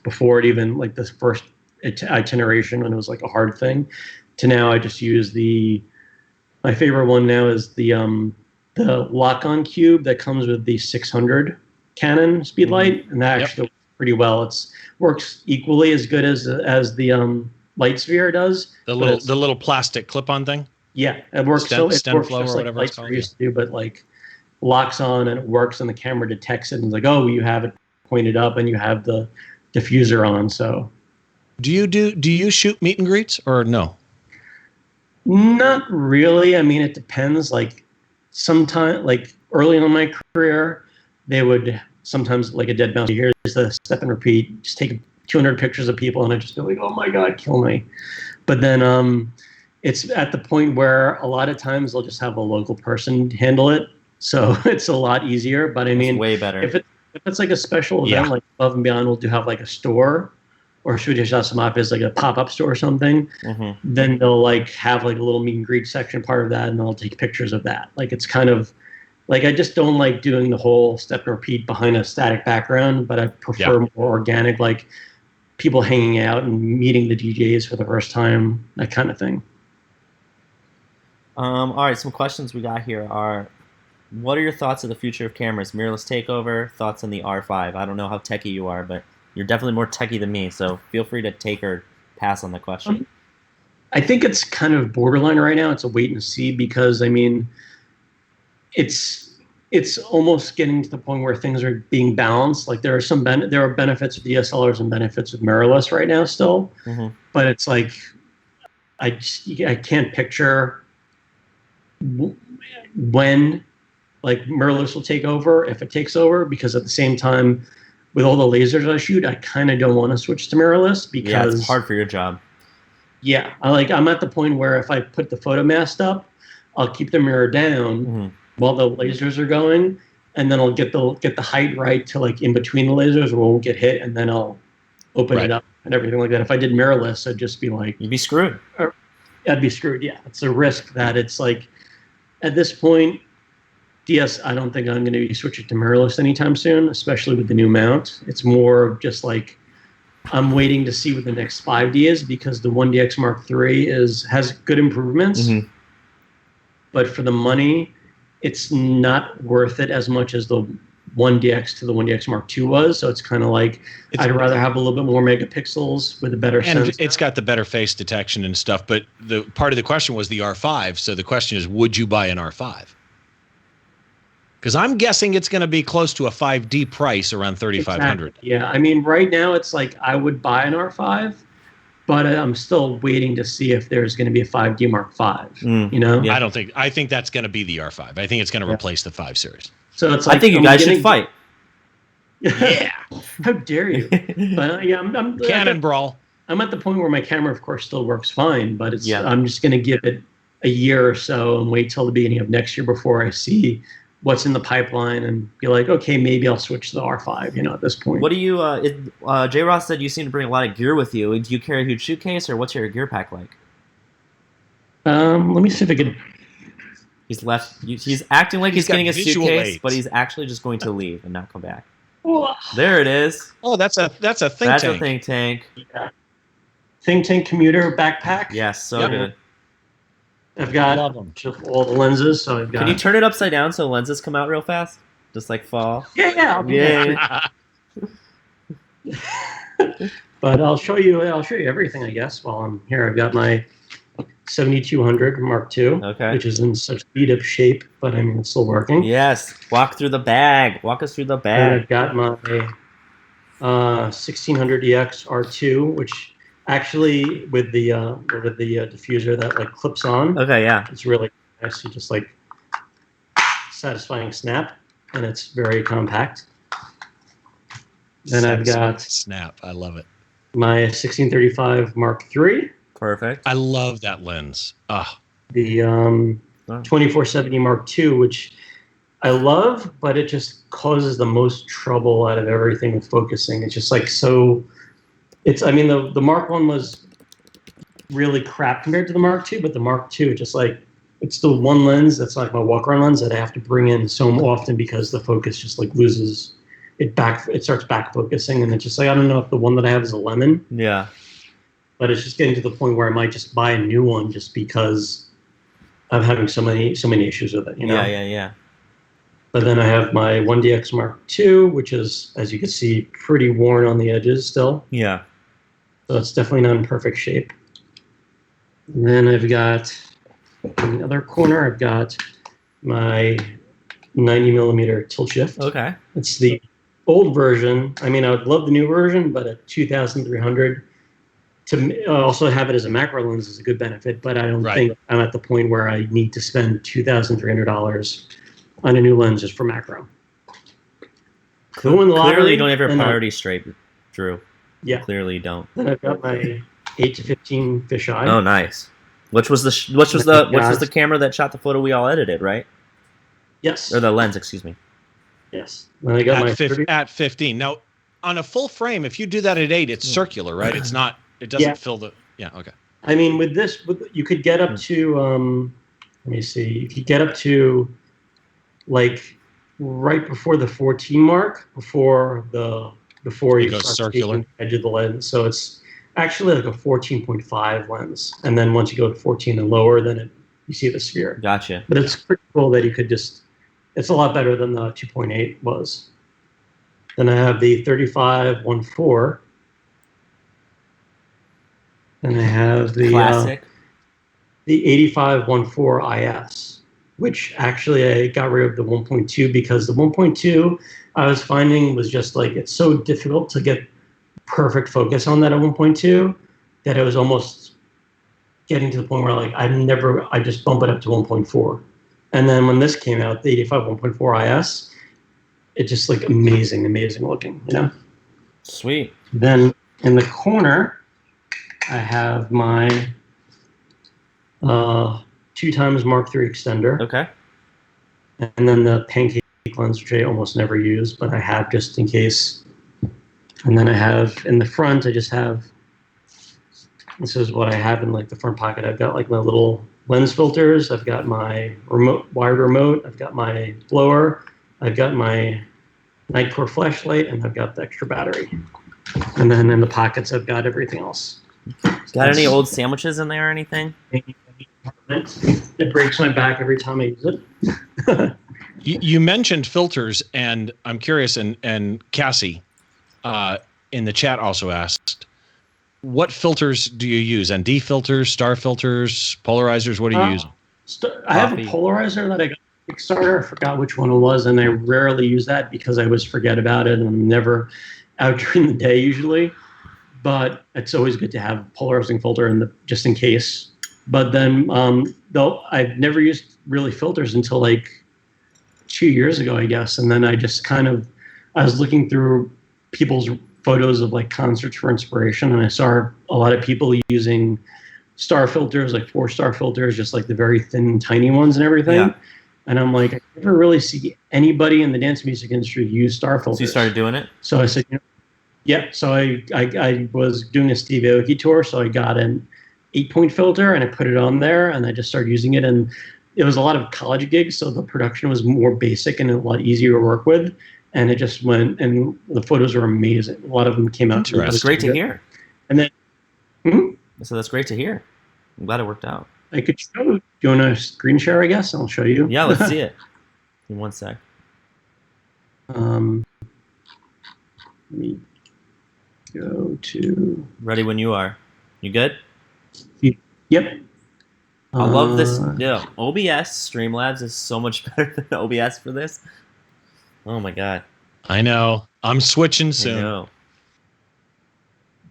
Speaker 3: before it even like the first itineration when it was like a hard thing. To now, I just use my favorite one now is the lock-on cube that comes with the 600 Canon speed light, and that actually works pretty well. It works equally as good as the light sphere does.
Speaker 2: The little plastic clip-on thing.
Speaker 3: Yeah, it works. It works
Speaker 2: flow
Speaker 3: just
Speaker 2: or
Speaker 3: like
Speaker 2: whatever
Speaker 3: light
Speaker 2: it's called.
Speaker 3: sphere used to do, but like locks on and it works, and the camera detects it and it's like, oh, you have it pointed up and you have the diffuser on. So, do
Speaker 2: you shoot meet and greets or no?
Speaker 3: Not really. I mean, it depends. Like, sometimes, like early on in my career, they would sometimes like a dead mouse. Here's the step and repeat. Just take 200 pictures of people, and I just be like, oh my god, kill me. But then it's at the point where a lot of times they'll just have a local person handle it, so it's a lot easier. But I mean,
Speaker 1: way better.
Speaker 3: If it's like a special event, like Above and Beyond will do have like a store, or Swedish Asamap is like a pop-up store or something, then they'll like have like a little meet and greet section part of that, and they'll take pictures of that. Like, it's kind of like, I just don't like doing the whole step and repeat behind a static background, but I prefer more organic, like people hanging out and meeting the DJs for the first time, that kind of thing.
Speaker 1: All right, some questions we got here are, what are your thoughts of the future of cameras? Mirrorless takeover, thoughts on the R5? I don't know how techie you are, but you're definitely more techie than me, so feel free to take or pass on the question.
Speaker 3: I think it's kind of borderline right now. It's a wait and see, because I mean, it's almost getting to the point where things are being balanced. Like, there are benefits with DSLRs and benefits with mirrorless right now still, but it's like I can't picture when like mirrorless will take over, if it takes over, because at the same time, with all the lasers I shoot, I kind of don't want to switch to mirrorless, because
Speaker 1: it's hard for your job.
Speaker 3: Yeah, I'm at the point where if I put the photo mast up, I'll keep the mirror down while the lasers are going, and then I'll get the height right to like in between the lasers where it won't get hit, and then I'll open it up and everything like that. If I did mirrorless, I'd just be like,
Speaker 1: you'd be screwed.
Speaker 3: I'd be screwed. Yeah, it's a risk that it's like, at this point, I don't think I'm going to be switching to mirrorless anytime soon, especially with the new mount. It's more just like, I'm waiting to see what the next 5D is, because the 1DX Mark III has good improvements, but for the money, it's not worth it as much as the 1DX to the 1DX Mark II was. So it's kind of like, I'd rather have a little bit more megapixels with a better sensor.
Speaker 2: And it's got the better face detection and stuff, but the part of the question was the R5. So the question is, would you buy an R5? Because I'm guessing it's going to be close to a 5D price, around $3,500.
Speaker 3: Exactly. Yeah, I mean, right now it's like I would buy an R5, but I'm still waiting to see if there's going to be a 5D Mark V.
Speaker 2: Yeah. I think that's going to be the R5. I think it's going to replace the 5 Series.
Speaker 3: So it's like,
Speaker 1: I think you guys should fight.
Speaker 3: Yeah, how dare you? But I'm
Speaker 2: Cannon brawl.
Speaker 3: I'm at the point where my camera, of course, still works fine, but I'm just going to give it a year or so and wait till the beginning of next year before I see what's in the pipeline and be like, okay, maybe I'll switch to the R5, at this point.
Speaker 1: What do you, J. Ross said you seem to bring a lot of gear with you. Do you carry a huge suitcase, or what's your gear pack like?
Speaker 3: Let me see if I can
Speaker 1: He's left. He's acting like he's
Speaker 2: got
Speaker 1: getting a
Speaker 2: visual
Speaker 1: suitcase,
Speaker 2: aids.
Speaker 1: but he's actually just going to leave and not come back.
Speaker 3: Whoa.
Speaker 1: There it is.
Speaker 2: Oh, that's a think
Speaker 1: That's
Speaker 2: tank.
Speaker 1: a think tank.
Speaker 3: Yeah. Think tank commuter backpack.
Speaker 1: Yes, so
Speaker 2: Yep.
Speaker 1: good.
Speaker 3: I've got
Speaker 2: Love 'em.
Speaker 3: all the lenses, so I've got.
Speaker 1: Can you turn it upside down so lenses come out real fast? Just like fall.
Speaker 3: Yeah, I'll do that.
Speaker 1: Yeah.
Speaker 3: But I'll show you everything, I guess, while I'm here. I've got my 7200 Mark II,
Speaker 1: Okay.
Speaker 3: which is in such beat up shape, but I mean it's still working.
Speaker 1: Yes. Walk through the bag. Walk us through the
Speaker 3: And
Speaker 1: bag.
Speaker 3: I've got my 1600 EX R2, which actually with the diffuser that like clips on,
Speaker 1: Okay, yeah.
Speaker 3: it's really nice. You just like satisfying snap, and it's very compact. Then I've got
Speaker 2: snap. I love it.
Speaker 3: my 1635 Mark III,
Speaker 1: Perfect.
Speaker 2: I love that lens.
Speaker 3: the 2470 Mark II, which I love, but it just causes the most trouble out of everything with focusing. It's just like so. I mean, the Mark I was really crap compared to the Mark II, but the Mark II, just like it's still one lens that's like my walk-around lens that I have to bring in so often because the focus just like loses it back. It starts back focusing, and it's just like I don't know if the one that I have is a lemon,
Speaker 1: Yeah.
Speaker 3: but it's just getting to the point where I might just buy a new one just because I'm having so many issues with it. You know?
Speaker 1: Yeah.
Speaker 3: But then I have my 1DX Mark II, which is, as you can see, pretty worn on the edges still.
Speaker 1: Yeah.
Speaker 3: So it's definitely not in perfect shape. And then I've got, in the other corner, I've got my 90 millimeter tilt shift.
Speaker 1: Okay.
Speaker 3: It's the old version. I mean, I would love the new version, but at 2,300, to also have it as a macro lens is a good benefit, but I don't think I'm at the point where I need to spend $2,300 on a new lens just for macro.
Speaker 1: Clearly, you don't have your priorities straight, Drew.
Speaker 3: Yeah.
Speaker 1: Clearly, you don't.
Speaker 3: Then I've got my 8 to 15 fisheye.
Speaker 1: Oh, nice. Which was the camera that shot the photo we all edited, right?
Speaker 3: Yes.
Speaker 1: Or the lens, excuse me.
Speaker 3: Yes. Then I got my
Speaker 2: at 15. Now, on a full frame, if you do that at 8, it's circular, right? It's not. It doesn't fill the. Yeah. Okay.
Speaker 3: I mean, with this, you could get up to. Let me see. You could get up to, like, right before the 14 mark, before you
Speaker 2: goes
Speaker 3: start
Speaker 2: circular.
Speaker 3: taking the edge of the lens. So it's actually like a 14.5 lens, and then once you go to 14 and lower, then you see the sphere.
Speaker 1: Gotcha.
Speaker 3: But it's pretty cool that you could just. It's a lot better than the 2.8 was. Then I have the 35-1.4. And I have the
Speaker 1: Classic.
Speaker 3: The 85-1.4 IS, which actually I got rid of the 1.2 because the 1.2 I was finding was just like it's so difficult to get perfect focus on that at 1.2 that it was almost getting to the point where like I just bump it up to 1.4. And then when this came out, the 85-1.4 IS, it's just like amazing looking, you know?
Speaker 1: Sweet.
Speaker 3: Then in the corner, I have my 2x Mark III extender.
Speaker 1: Okay.
Speaker 3: And then the pancake lens, which I almost never use, but I have just in case. And then I have in the front, this is what I have in like the front pocket. I've got like my little lens filters. I've got my wired remote. I've got my blower. I've got my Nightcore flashlight, and I've got the extra battery. And then in the pockets, I've got everything else.
Speaker 1: Got any old sandwiches in there or anything?
Speaker 3: It breaks my back every time I use it.
Speaker 2: You mentioned filters, and I'm curious, and Cassie in the chat also asked, what filters do you use? ND filters, star filters, polarizers? What do you use?
Speaker 3: I have a polarizer that I got from Kickstarter. I forgot which one it was, and I rarely use that because I always forget about it, and I'm never out during the day usually. But it's always good to have a polarizing filter just in case. But then, though, I've never used really filters until like 2 years ago, I guess. And then I just I was looking through people's photos of like concerts for inspiration, and I saw a lot of people using star filters, like 4-star filters, just like the very thin, tiny ones and everything. Yeah. And I'm like, I never really see anybody in the dance music industry use star filters.
Speaker 1: So you started doing it?
Speaker 3: So I said, yeah. So I was doing a Steve Aoki tour, so I got an 8-point filter and I put it on there, and I just started using it. And it was a lot of college gigs, so the production was more basic and a lot easier to work with. And it just went, and the photos were amazing. A lot of them came out.
Speaker 1: That's great to hear.
Speaker 3: And then,
Speaker 1: so that's great to hear. I'm glad it worked out.
Speaker 3: I could show. Do you want to screen share? I guess I'll show you.
Speaker 1: Yeah, let's see it. In one sec.
Speaker 3: Let me go to.
Speaker 1: Ready when you are. You good?
Speaker 3: Yep.
Speaker 1: I love this. Yeah, OBS Streamlabs is so much better than OBS for this. Oh my god.
Speaker 2: I know. I'm switching soon.
Speaker 1: I know.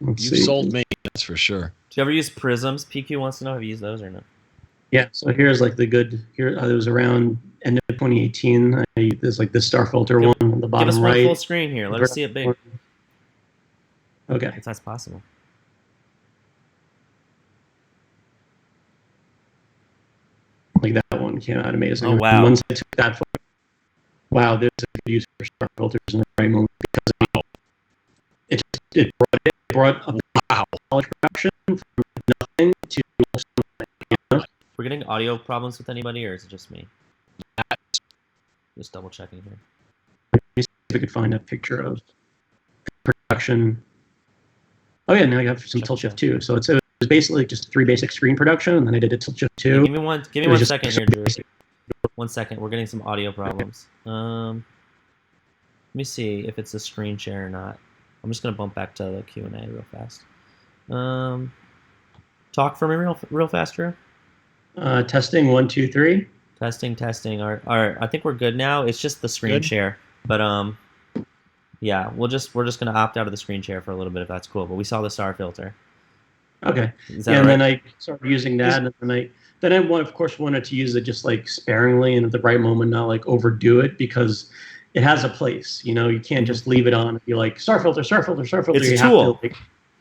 Speaker 2: You've sold me, that's for sure.
Speaker 1: Do you ever use Prisms? PQ wants to know, have you used those or no?
Speaker 3: Yeah, so here's like the good, here it was around end of 2018. There's like the star filter one on the bottom right.
Speaker 1: Give us one full screen here. Let us see it big.
Speaker 3: Okay.
Speaker 1: If that's possible.
Speaker 3: Like that one came out amazing.
Speaker 1: Oh, wow.
Speaker 3: Once I took that photo, wow, there's a good use for star filters in the right moment because it brought a college production from nothing to something.
Speaker 1: We're getting audio problems with anybody, or is it just me? Just double checking here.
Speaker 3: Let me see if I could find a picture of production. Oh yeah, now I have some tilt shift too. So it was basically just 3 basic screen production, and then I did a tilt shift 2.
Speaker 1: Yeah, give me one second here, Drew. 1 second. We're getting some audio problems. Let me see if it's a screen share or not. I'm just gonna bump back to the Q&A real fast. Talk for me real fast, Drew.
Speaker 3: Testing 1, 2, 3.
Speaker 1: Testing. All right. I think we're good now. It's just the screen share, but yeah, we're just gonna opt out of the screen share for a little bit if that's cool. But we saw the star filter.
Speaker 3: Okay.
Speaker 1: Is that
Speaker 3: and
Speaker 1: right?
Speaker 3: then I started using that, and then I of course wanted to use it just like sparingly and at the right moment, not like overdo it because it has a place. You know, you can't just leave it on and be like star filter.
Speaker 1: It's
Speaker 3: You
Speaker 1: a tool.
Speaker 3: have to,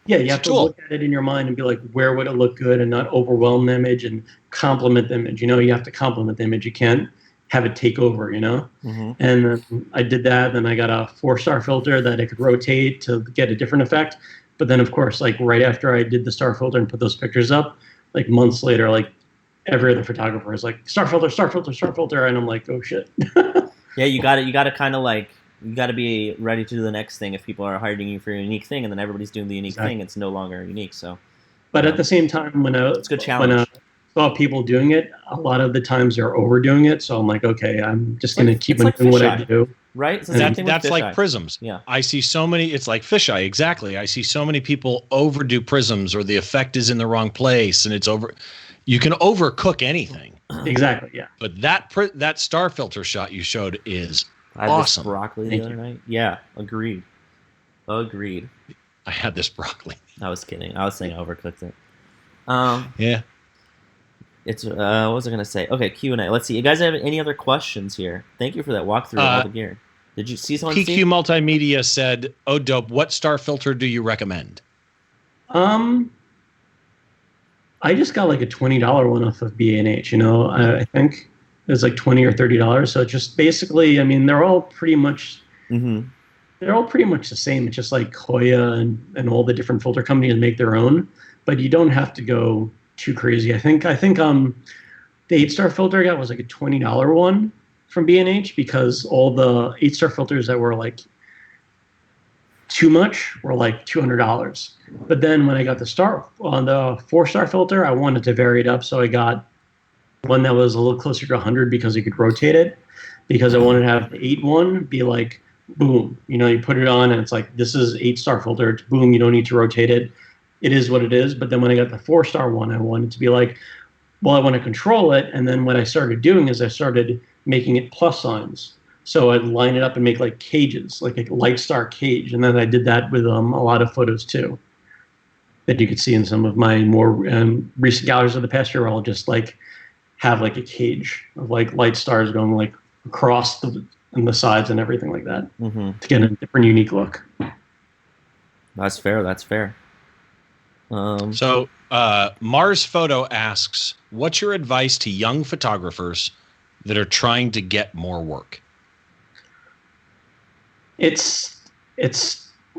Speaker 3: you have to look at it in your mind and be like, where would it look good, and not overwhelm the image and complement the image. You know, you have to complement the image. You can't have it take over. You know.
Speaker 1: Mm-hmm.
Speaker 3: And then I did that. Then I got a 4-star filter that I could rotate to get a different effect. But then, of course, like right after I did the star filter and put those pictures up, like months later, like every other photographer is like star filter, and I'm like, oh shit.
Speaker 1: Yeah, you got to kind of like, you got to be ready to do the next thing if people are hiring you for a unique thing, and then everybody's doing the unique thing. It's no longer unique. So,
Speaker 3: but at the same time,
Speaker 1: it's a good challenge.
Speaker 3: When I saw people doing it, a lot of the times they're overdoing it. So I'm like, okay, I'm just going to keep on doing what I do.
Speaker 1: Right?
Speaker 2: That's like prisms.
Speaker 1: Yeah.
Speaker 2: I see so many, it's like fisheye, exactly. I see so many people overdo prisms, or the effect is in the wrong place and it's over. You can overcook anything.
Speaker 3: Exactly, yeah.
Speaker 2: But that star filter shot you showed is
Speaker 1: I had
Speaker 2: awesome.
Speaker 1: This broccoli the other night. Yeah, agreed.
Speaker 2: I had this broccoli.
Speaker 1: I was kidding. I was saying I overcooked it.
Speaker 2: Yeah.
Speaker 1: It's what was I gonna say? Okay, Q&A. Let's see. You guys have any other questions here? Thank you for that walkthrough of all the gear. Did you see someone?
Speaker 2: PQ Multimedia said, "Oh, dope. What star filter do you recommend?"
Speaker 3: I just got like a $20 one off of B&H. You know, I think it was like $20 or $30. So just basically, I mean, they're all pretty much.
Speaker 1: Mm-hmm.
Speaker 3: They're all pretty much the same. It's just like Hoya and all the different filter companies make their own, but you don't have to go too crazy. I think the 8-star filter I got was like a $20 one from B&H because all the 8-star filters that were like too much were like $200. But then when I got the 4-star filter, I wanted to vary it up, so I got one that was a little closer to 100 because you could rotate it. Because I wanted to have the 8 one be like boom, you know, you put it on and it's like this is 8-star filter. It's boom, you don't need to rotate it. It is what it is. But then when I got the 4-star one, I wanted to be like, well, I want to control it. And then what I started doing is I started making it plus signs. So I'd line it up and make like cages, like a light star cage. And then I did that with a lot of photos too, that you could see in some of my more recent galleries of the past year. Where I'll just like have like a cage of like light stars going like across the sides and everything like that to get a different, unique look.
Speaker 1: That's fair.
Speaker 2: So Mars Photo asks, what's your advice to young photographers that are trying to get more work?
Speaker 3: It's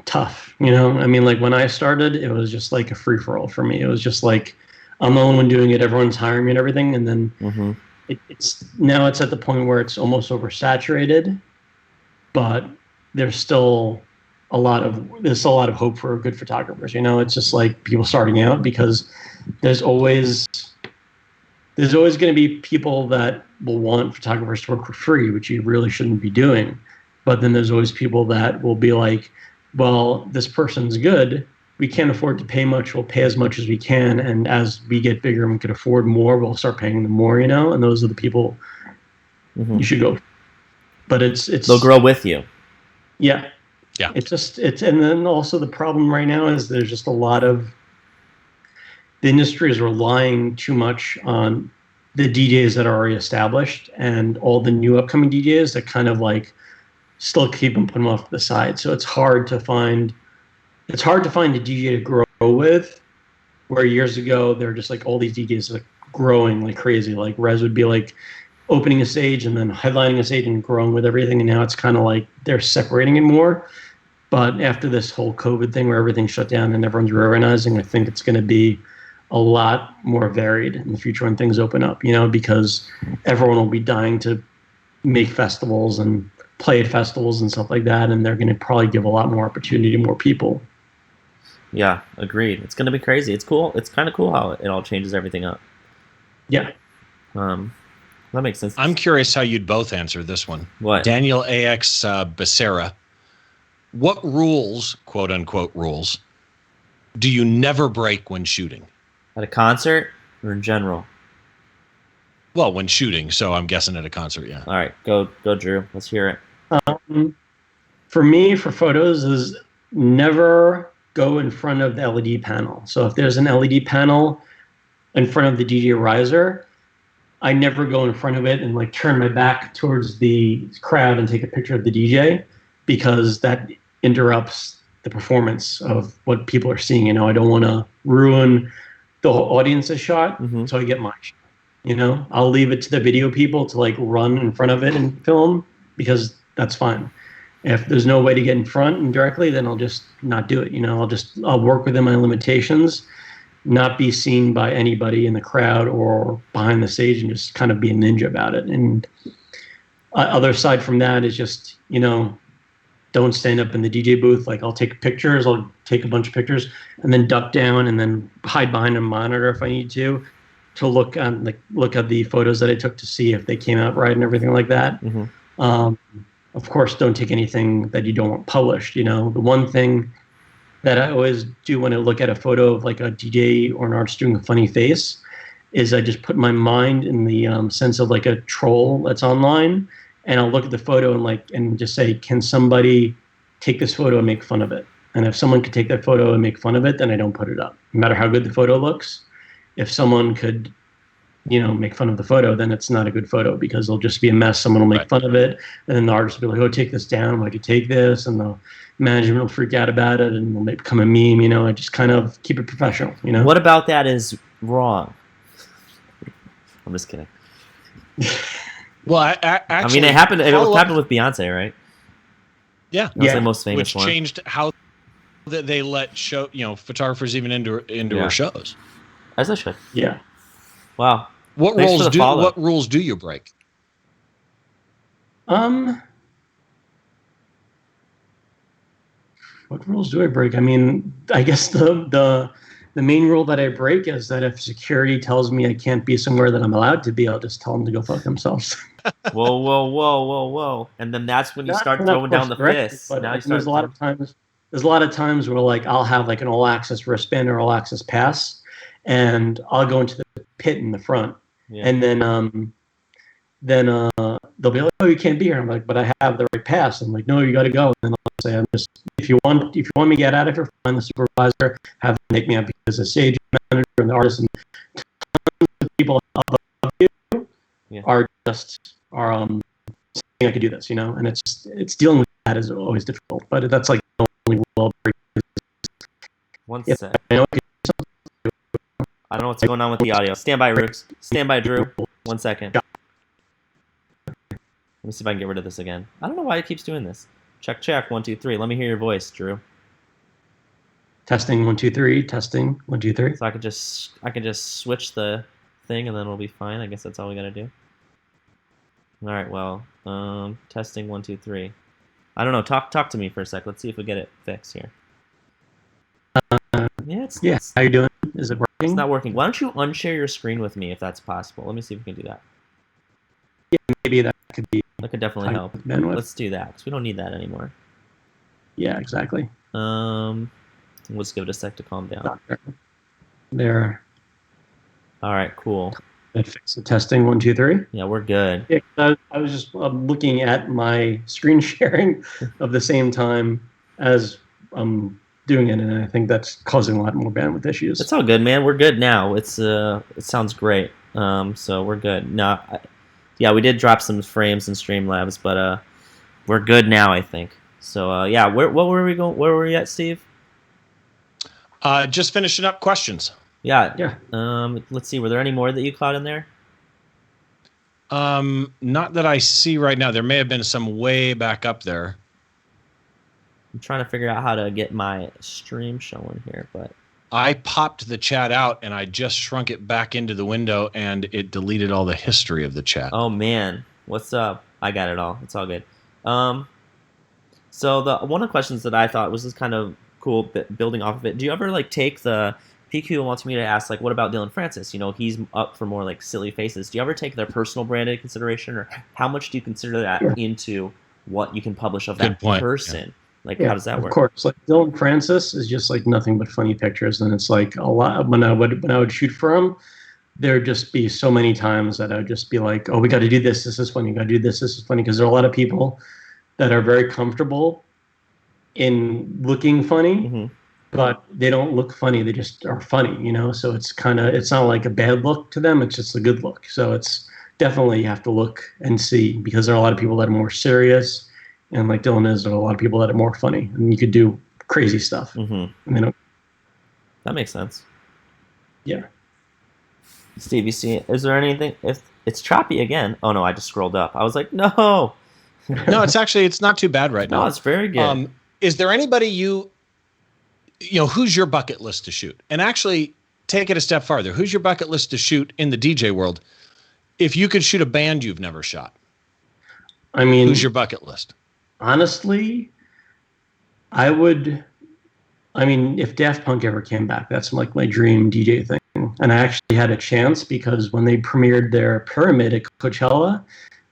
Speaker 3: tough, you know. I mean, like when I started, it was just like a free for all for me. It was just like I'm the only one doing it. Everyone's hiring me and everything. And then it's at the point where it's almost oversaturated, but there's still there's still a lot of hope for good photographers. It's just like people starting out, because there's always going to be people that will want photographers to work for free, which you really shouldn't be doing. But then there's always people that will be like, well, this person's good. We can't afford to pay much. We'll pay as much as we can. And as we get bigger and we can afford more, we'll start paying them more, And those are the people you should go for. But
Speaker 1: they'll grow with you.
Speaker 3: Yeah.
Speaker 2: Yeah.
Speaker 3: And then also the problem right now is there's just a lot of, the industry is relying too much on the DJs that are already established, and all the new upcoming DJs that kind of like still put them off to the side. So it's hard to find a DJ to grow with, where years ago there were just like all these DJs like growing like crazy. Like Rez would be like opening a stage and then headlining a stage and growing with everything, and now it's kind of like they're separating it more. But after this whole COVID thing where everything shut down and everyone's reorganizing, I think it's going to be a lot more varied in the future when things open up, because everyone will be dying to make festivals and play at festivals and stuff like that, and they're going to probably give a lot more opportunity to more people.
Speaker 1: Yeah, agreed. It's going to be crazy. It's cool. It's kind of cool how it all changes everything up.
Speaker 3: Yeah.
Speaker 1: That makes sense.
Speaker 2: I'm curious how you'd both answer this one.
Speaker 1: What?
Speaker 2: Daniel AX Becerra. What rules, quote unquote rules, do you never break when shooting?
Speaker 1: At a concert or in general?
Speaker 2: Well, when shooting, so I'm guessing at a concert, yeah.
Speaker 1: All right, go Drew. Let's hear
Speaker 3: it. For me, for photos, is never go in front of the LED panel. So if there's an LED panel in front of the DJ riser, I never go in front of it and like turn my back towards the crowd and take a picture of the DJ, because that interrupts the performance of what people are seeing. I don't want to ruin the whole audience's shot, so I get my shot. I'll leave it to the video people to like run in front of it and film, because that's fine. If there's no way to get in front and directly, then I'll just not do it. I'll work within my limitations, not be seen by anybody in the crowd or behind the stage, and just kind of be a ninja about it. And other side from that is just, don't stand up in the DJ booth. Like I'll take pictures, I'll take a bunch of pictures and then duck down and then hide behind a monitor if I need to look at the photos that I took to see if they came out right and everything like that. Of course, don't take anything that you don't want published. The one thing that I always do when I look at a photo of like a DJ or an artist doing a funny face is I just put my mind in the sense of like a troll that's online. And I'll look at the photo and just say, can somebody take this photo and make fun of it? And if someone could take that photo and make fun of it, then I don't put it up. No matter how good the photo looks, if someone could, make fun of the photo, then it's not a good photo, because it'll just be a mess. Someone will make fun of it, and then the artist will be like, oh, take this down. Why'd you take this? And the management will freak out about it, and it'll become a meme. I just kind of keep it professional.
Speaker 1: What about that is wrong? I'm just kidding.
Speaker 2: Well, actually,
Speaker 1: it happened. It happened with Beyonce, right?
Speaker 2: Yeah,
Speaker 1: that's the most famous
Speaker 2: one. Which changed how they let photographers even into her shows.
Speaker 1: As they should.
Speaker 3: Yeah.
Speaker 1: Wow.
Speaker 2: What rules do you break?
Speaker 3: What rules do I break? I mean, I guess the main rule that I break is that if security tells me I can't be somewhere that I'm allowed to be, I'll just tell them to go fuck themselves.
Speaker 1: Whoa. And then that's when you start throwing down the fists. Now
Speaker 3: There's a lot of times where like I'll have like an all access wristband or all access pass, and I'll go into the pit in the front. Yeah. And then they'll be like, "Oh, you can't be here." I'm like, "But I have the right pass." I'm like, "No, you got to go." And I'll say, if you want me to get out of here, find the supervisor, have them take me out, because the stage manager and the artist and tons of people above you are saying I could do this, and it's dealing with that is always difficult. But that's like the only rule.
Speaker 1: One sec. I don't know what's going on with the audio. Stand by, Rukes. Stand by, Drew. 1 second. Let me see if I can get rid of this again. I don't know why it keeps doing this. Check. 1, 2, 3. Let me hear your voice, Drew.
Speaker 3: Testing 1, 2, 3. Testing 1, 2, 3.
Speaker 1: So I can just switch the thing and then it'll be fine. I guess that's all we gotta do. All right. Well, testing 1 2 3. I don't know. Talk to me for a sec. Let's see if we get it fixed here. Yeah,
Speaker 3: Yeah, how you doing? Is it
Speaker 1: it's
Speaker 3: working?
Speaker 1: not working. Why don't you unshare your screen with me if that's possible? Let me see if we can do that.
Speaker 3: Maybe that could be
Speaker 1: That could definitely help.
Speaker 3: bandwidth.
Speaker 1: Let's do that because we don't need that anymore.
Speaker 3: Yeah, exactly.
Speaker 1: Let's give it a sec to calm down.
Speaker 3: Not there.
Speaker 1: All right, cool.
Speaker 3: That fixed the testing 1 2 3.
Speaker 1: Yeah, we're good.
Speaker 3: Yeah, I was just looking at my screen sharing of the same time as I'm doing it, and I think that's causing a lot more bandwidth issues.
Speaker 1: It's all good, man. We're good now. It sounds great. So we're good. No, yeah, we did drop some frames in Streamlabs, but we're good now, I think. So yeah, what were we going? Where were we at, Steve?
Speaker 2: Just finishing up questions.
Speaker 1: Yeah. Let's see. Were there any more that you caught in there?
Speaker 2: Not that I see right now. There may have been some way back up there.
Speaker 1: I'm trying to figure out how to get my stream showing here, but
Speaker 2: I popped the chat out and I just shrunk it back into the window and it deleted all the history of the chat.
Speaker 1: oh man, what's up? I got it all. It's all good. So one of the questions that I thought was just kind of cool, building off of it. Do you ever like take the PQ wants me to ask like, what about Dylan Francis? You know, he's up for more like silly faces. Do you ever take their personal brand into consideration, or how much do you consider that into what you can publish of that person? Yeah. Like, how does that work?
Speaker 3: Of course, like Dylan Francis is just like nothing but funny pictures, and it's like a lot. When I would shoot for him, there'd just be so many times that I would just be like, "Oh, we got to do this. This is funny. We got to do this. This is funny." Because there are a lot of people that are very comfortable in looking funny, but they don't look funny. They just are funny, you know. So it's not like a bad look to them. It's just a good look. So it's definitely, you have to look and see, because there are a lot of people that are more serious. And like Dylan is, there are a lot of people that are more funny, and you could do crazy stuff. And they don't.
Speaker 1: That makes sense.
Speaker 3: Yeah.
Speaker 1: Steve, you see, is there anything? If it's choppy again. Oh no, I just scrolled up. I was like, no.
Speaker 2: No, it's not too bad right now.
Speaker 1: No, it's very good.
Speaker 2: Is there anybody you know, who's your bucket list to shoot? And actually, take it a step farther. Who's your bucket list to shoot in the DJ world? If you could shoot a band you've never shot,
Speaker 3: I mean,
Speaker 2: who's your bucket list?
Speaker 3: Honestly, if Daft Punk ever came back, that's like my dream DJ thing. And I actually had a chance, because when they premiered their Pyramid at Coachella,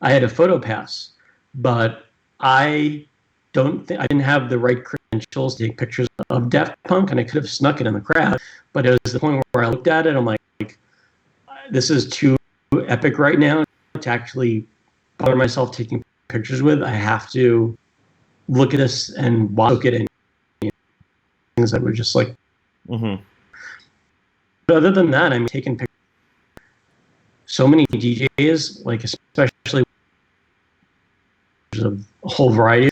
Speaker 3: I had a photo pass, but I didn't have the right credentials to take pictures of Daft Punk, and I could have snuck it in the crowd. But it was the point where I looked at it, I'm like, this is too epic right now to actually bother myself taking pictures with. I have to look at this and soak it in. Things that were just like. But other than that, I'm taking pictures. So many DJs, like especially of a whole variety.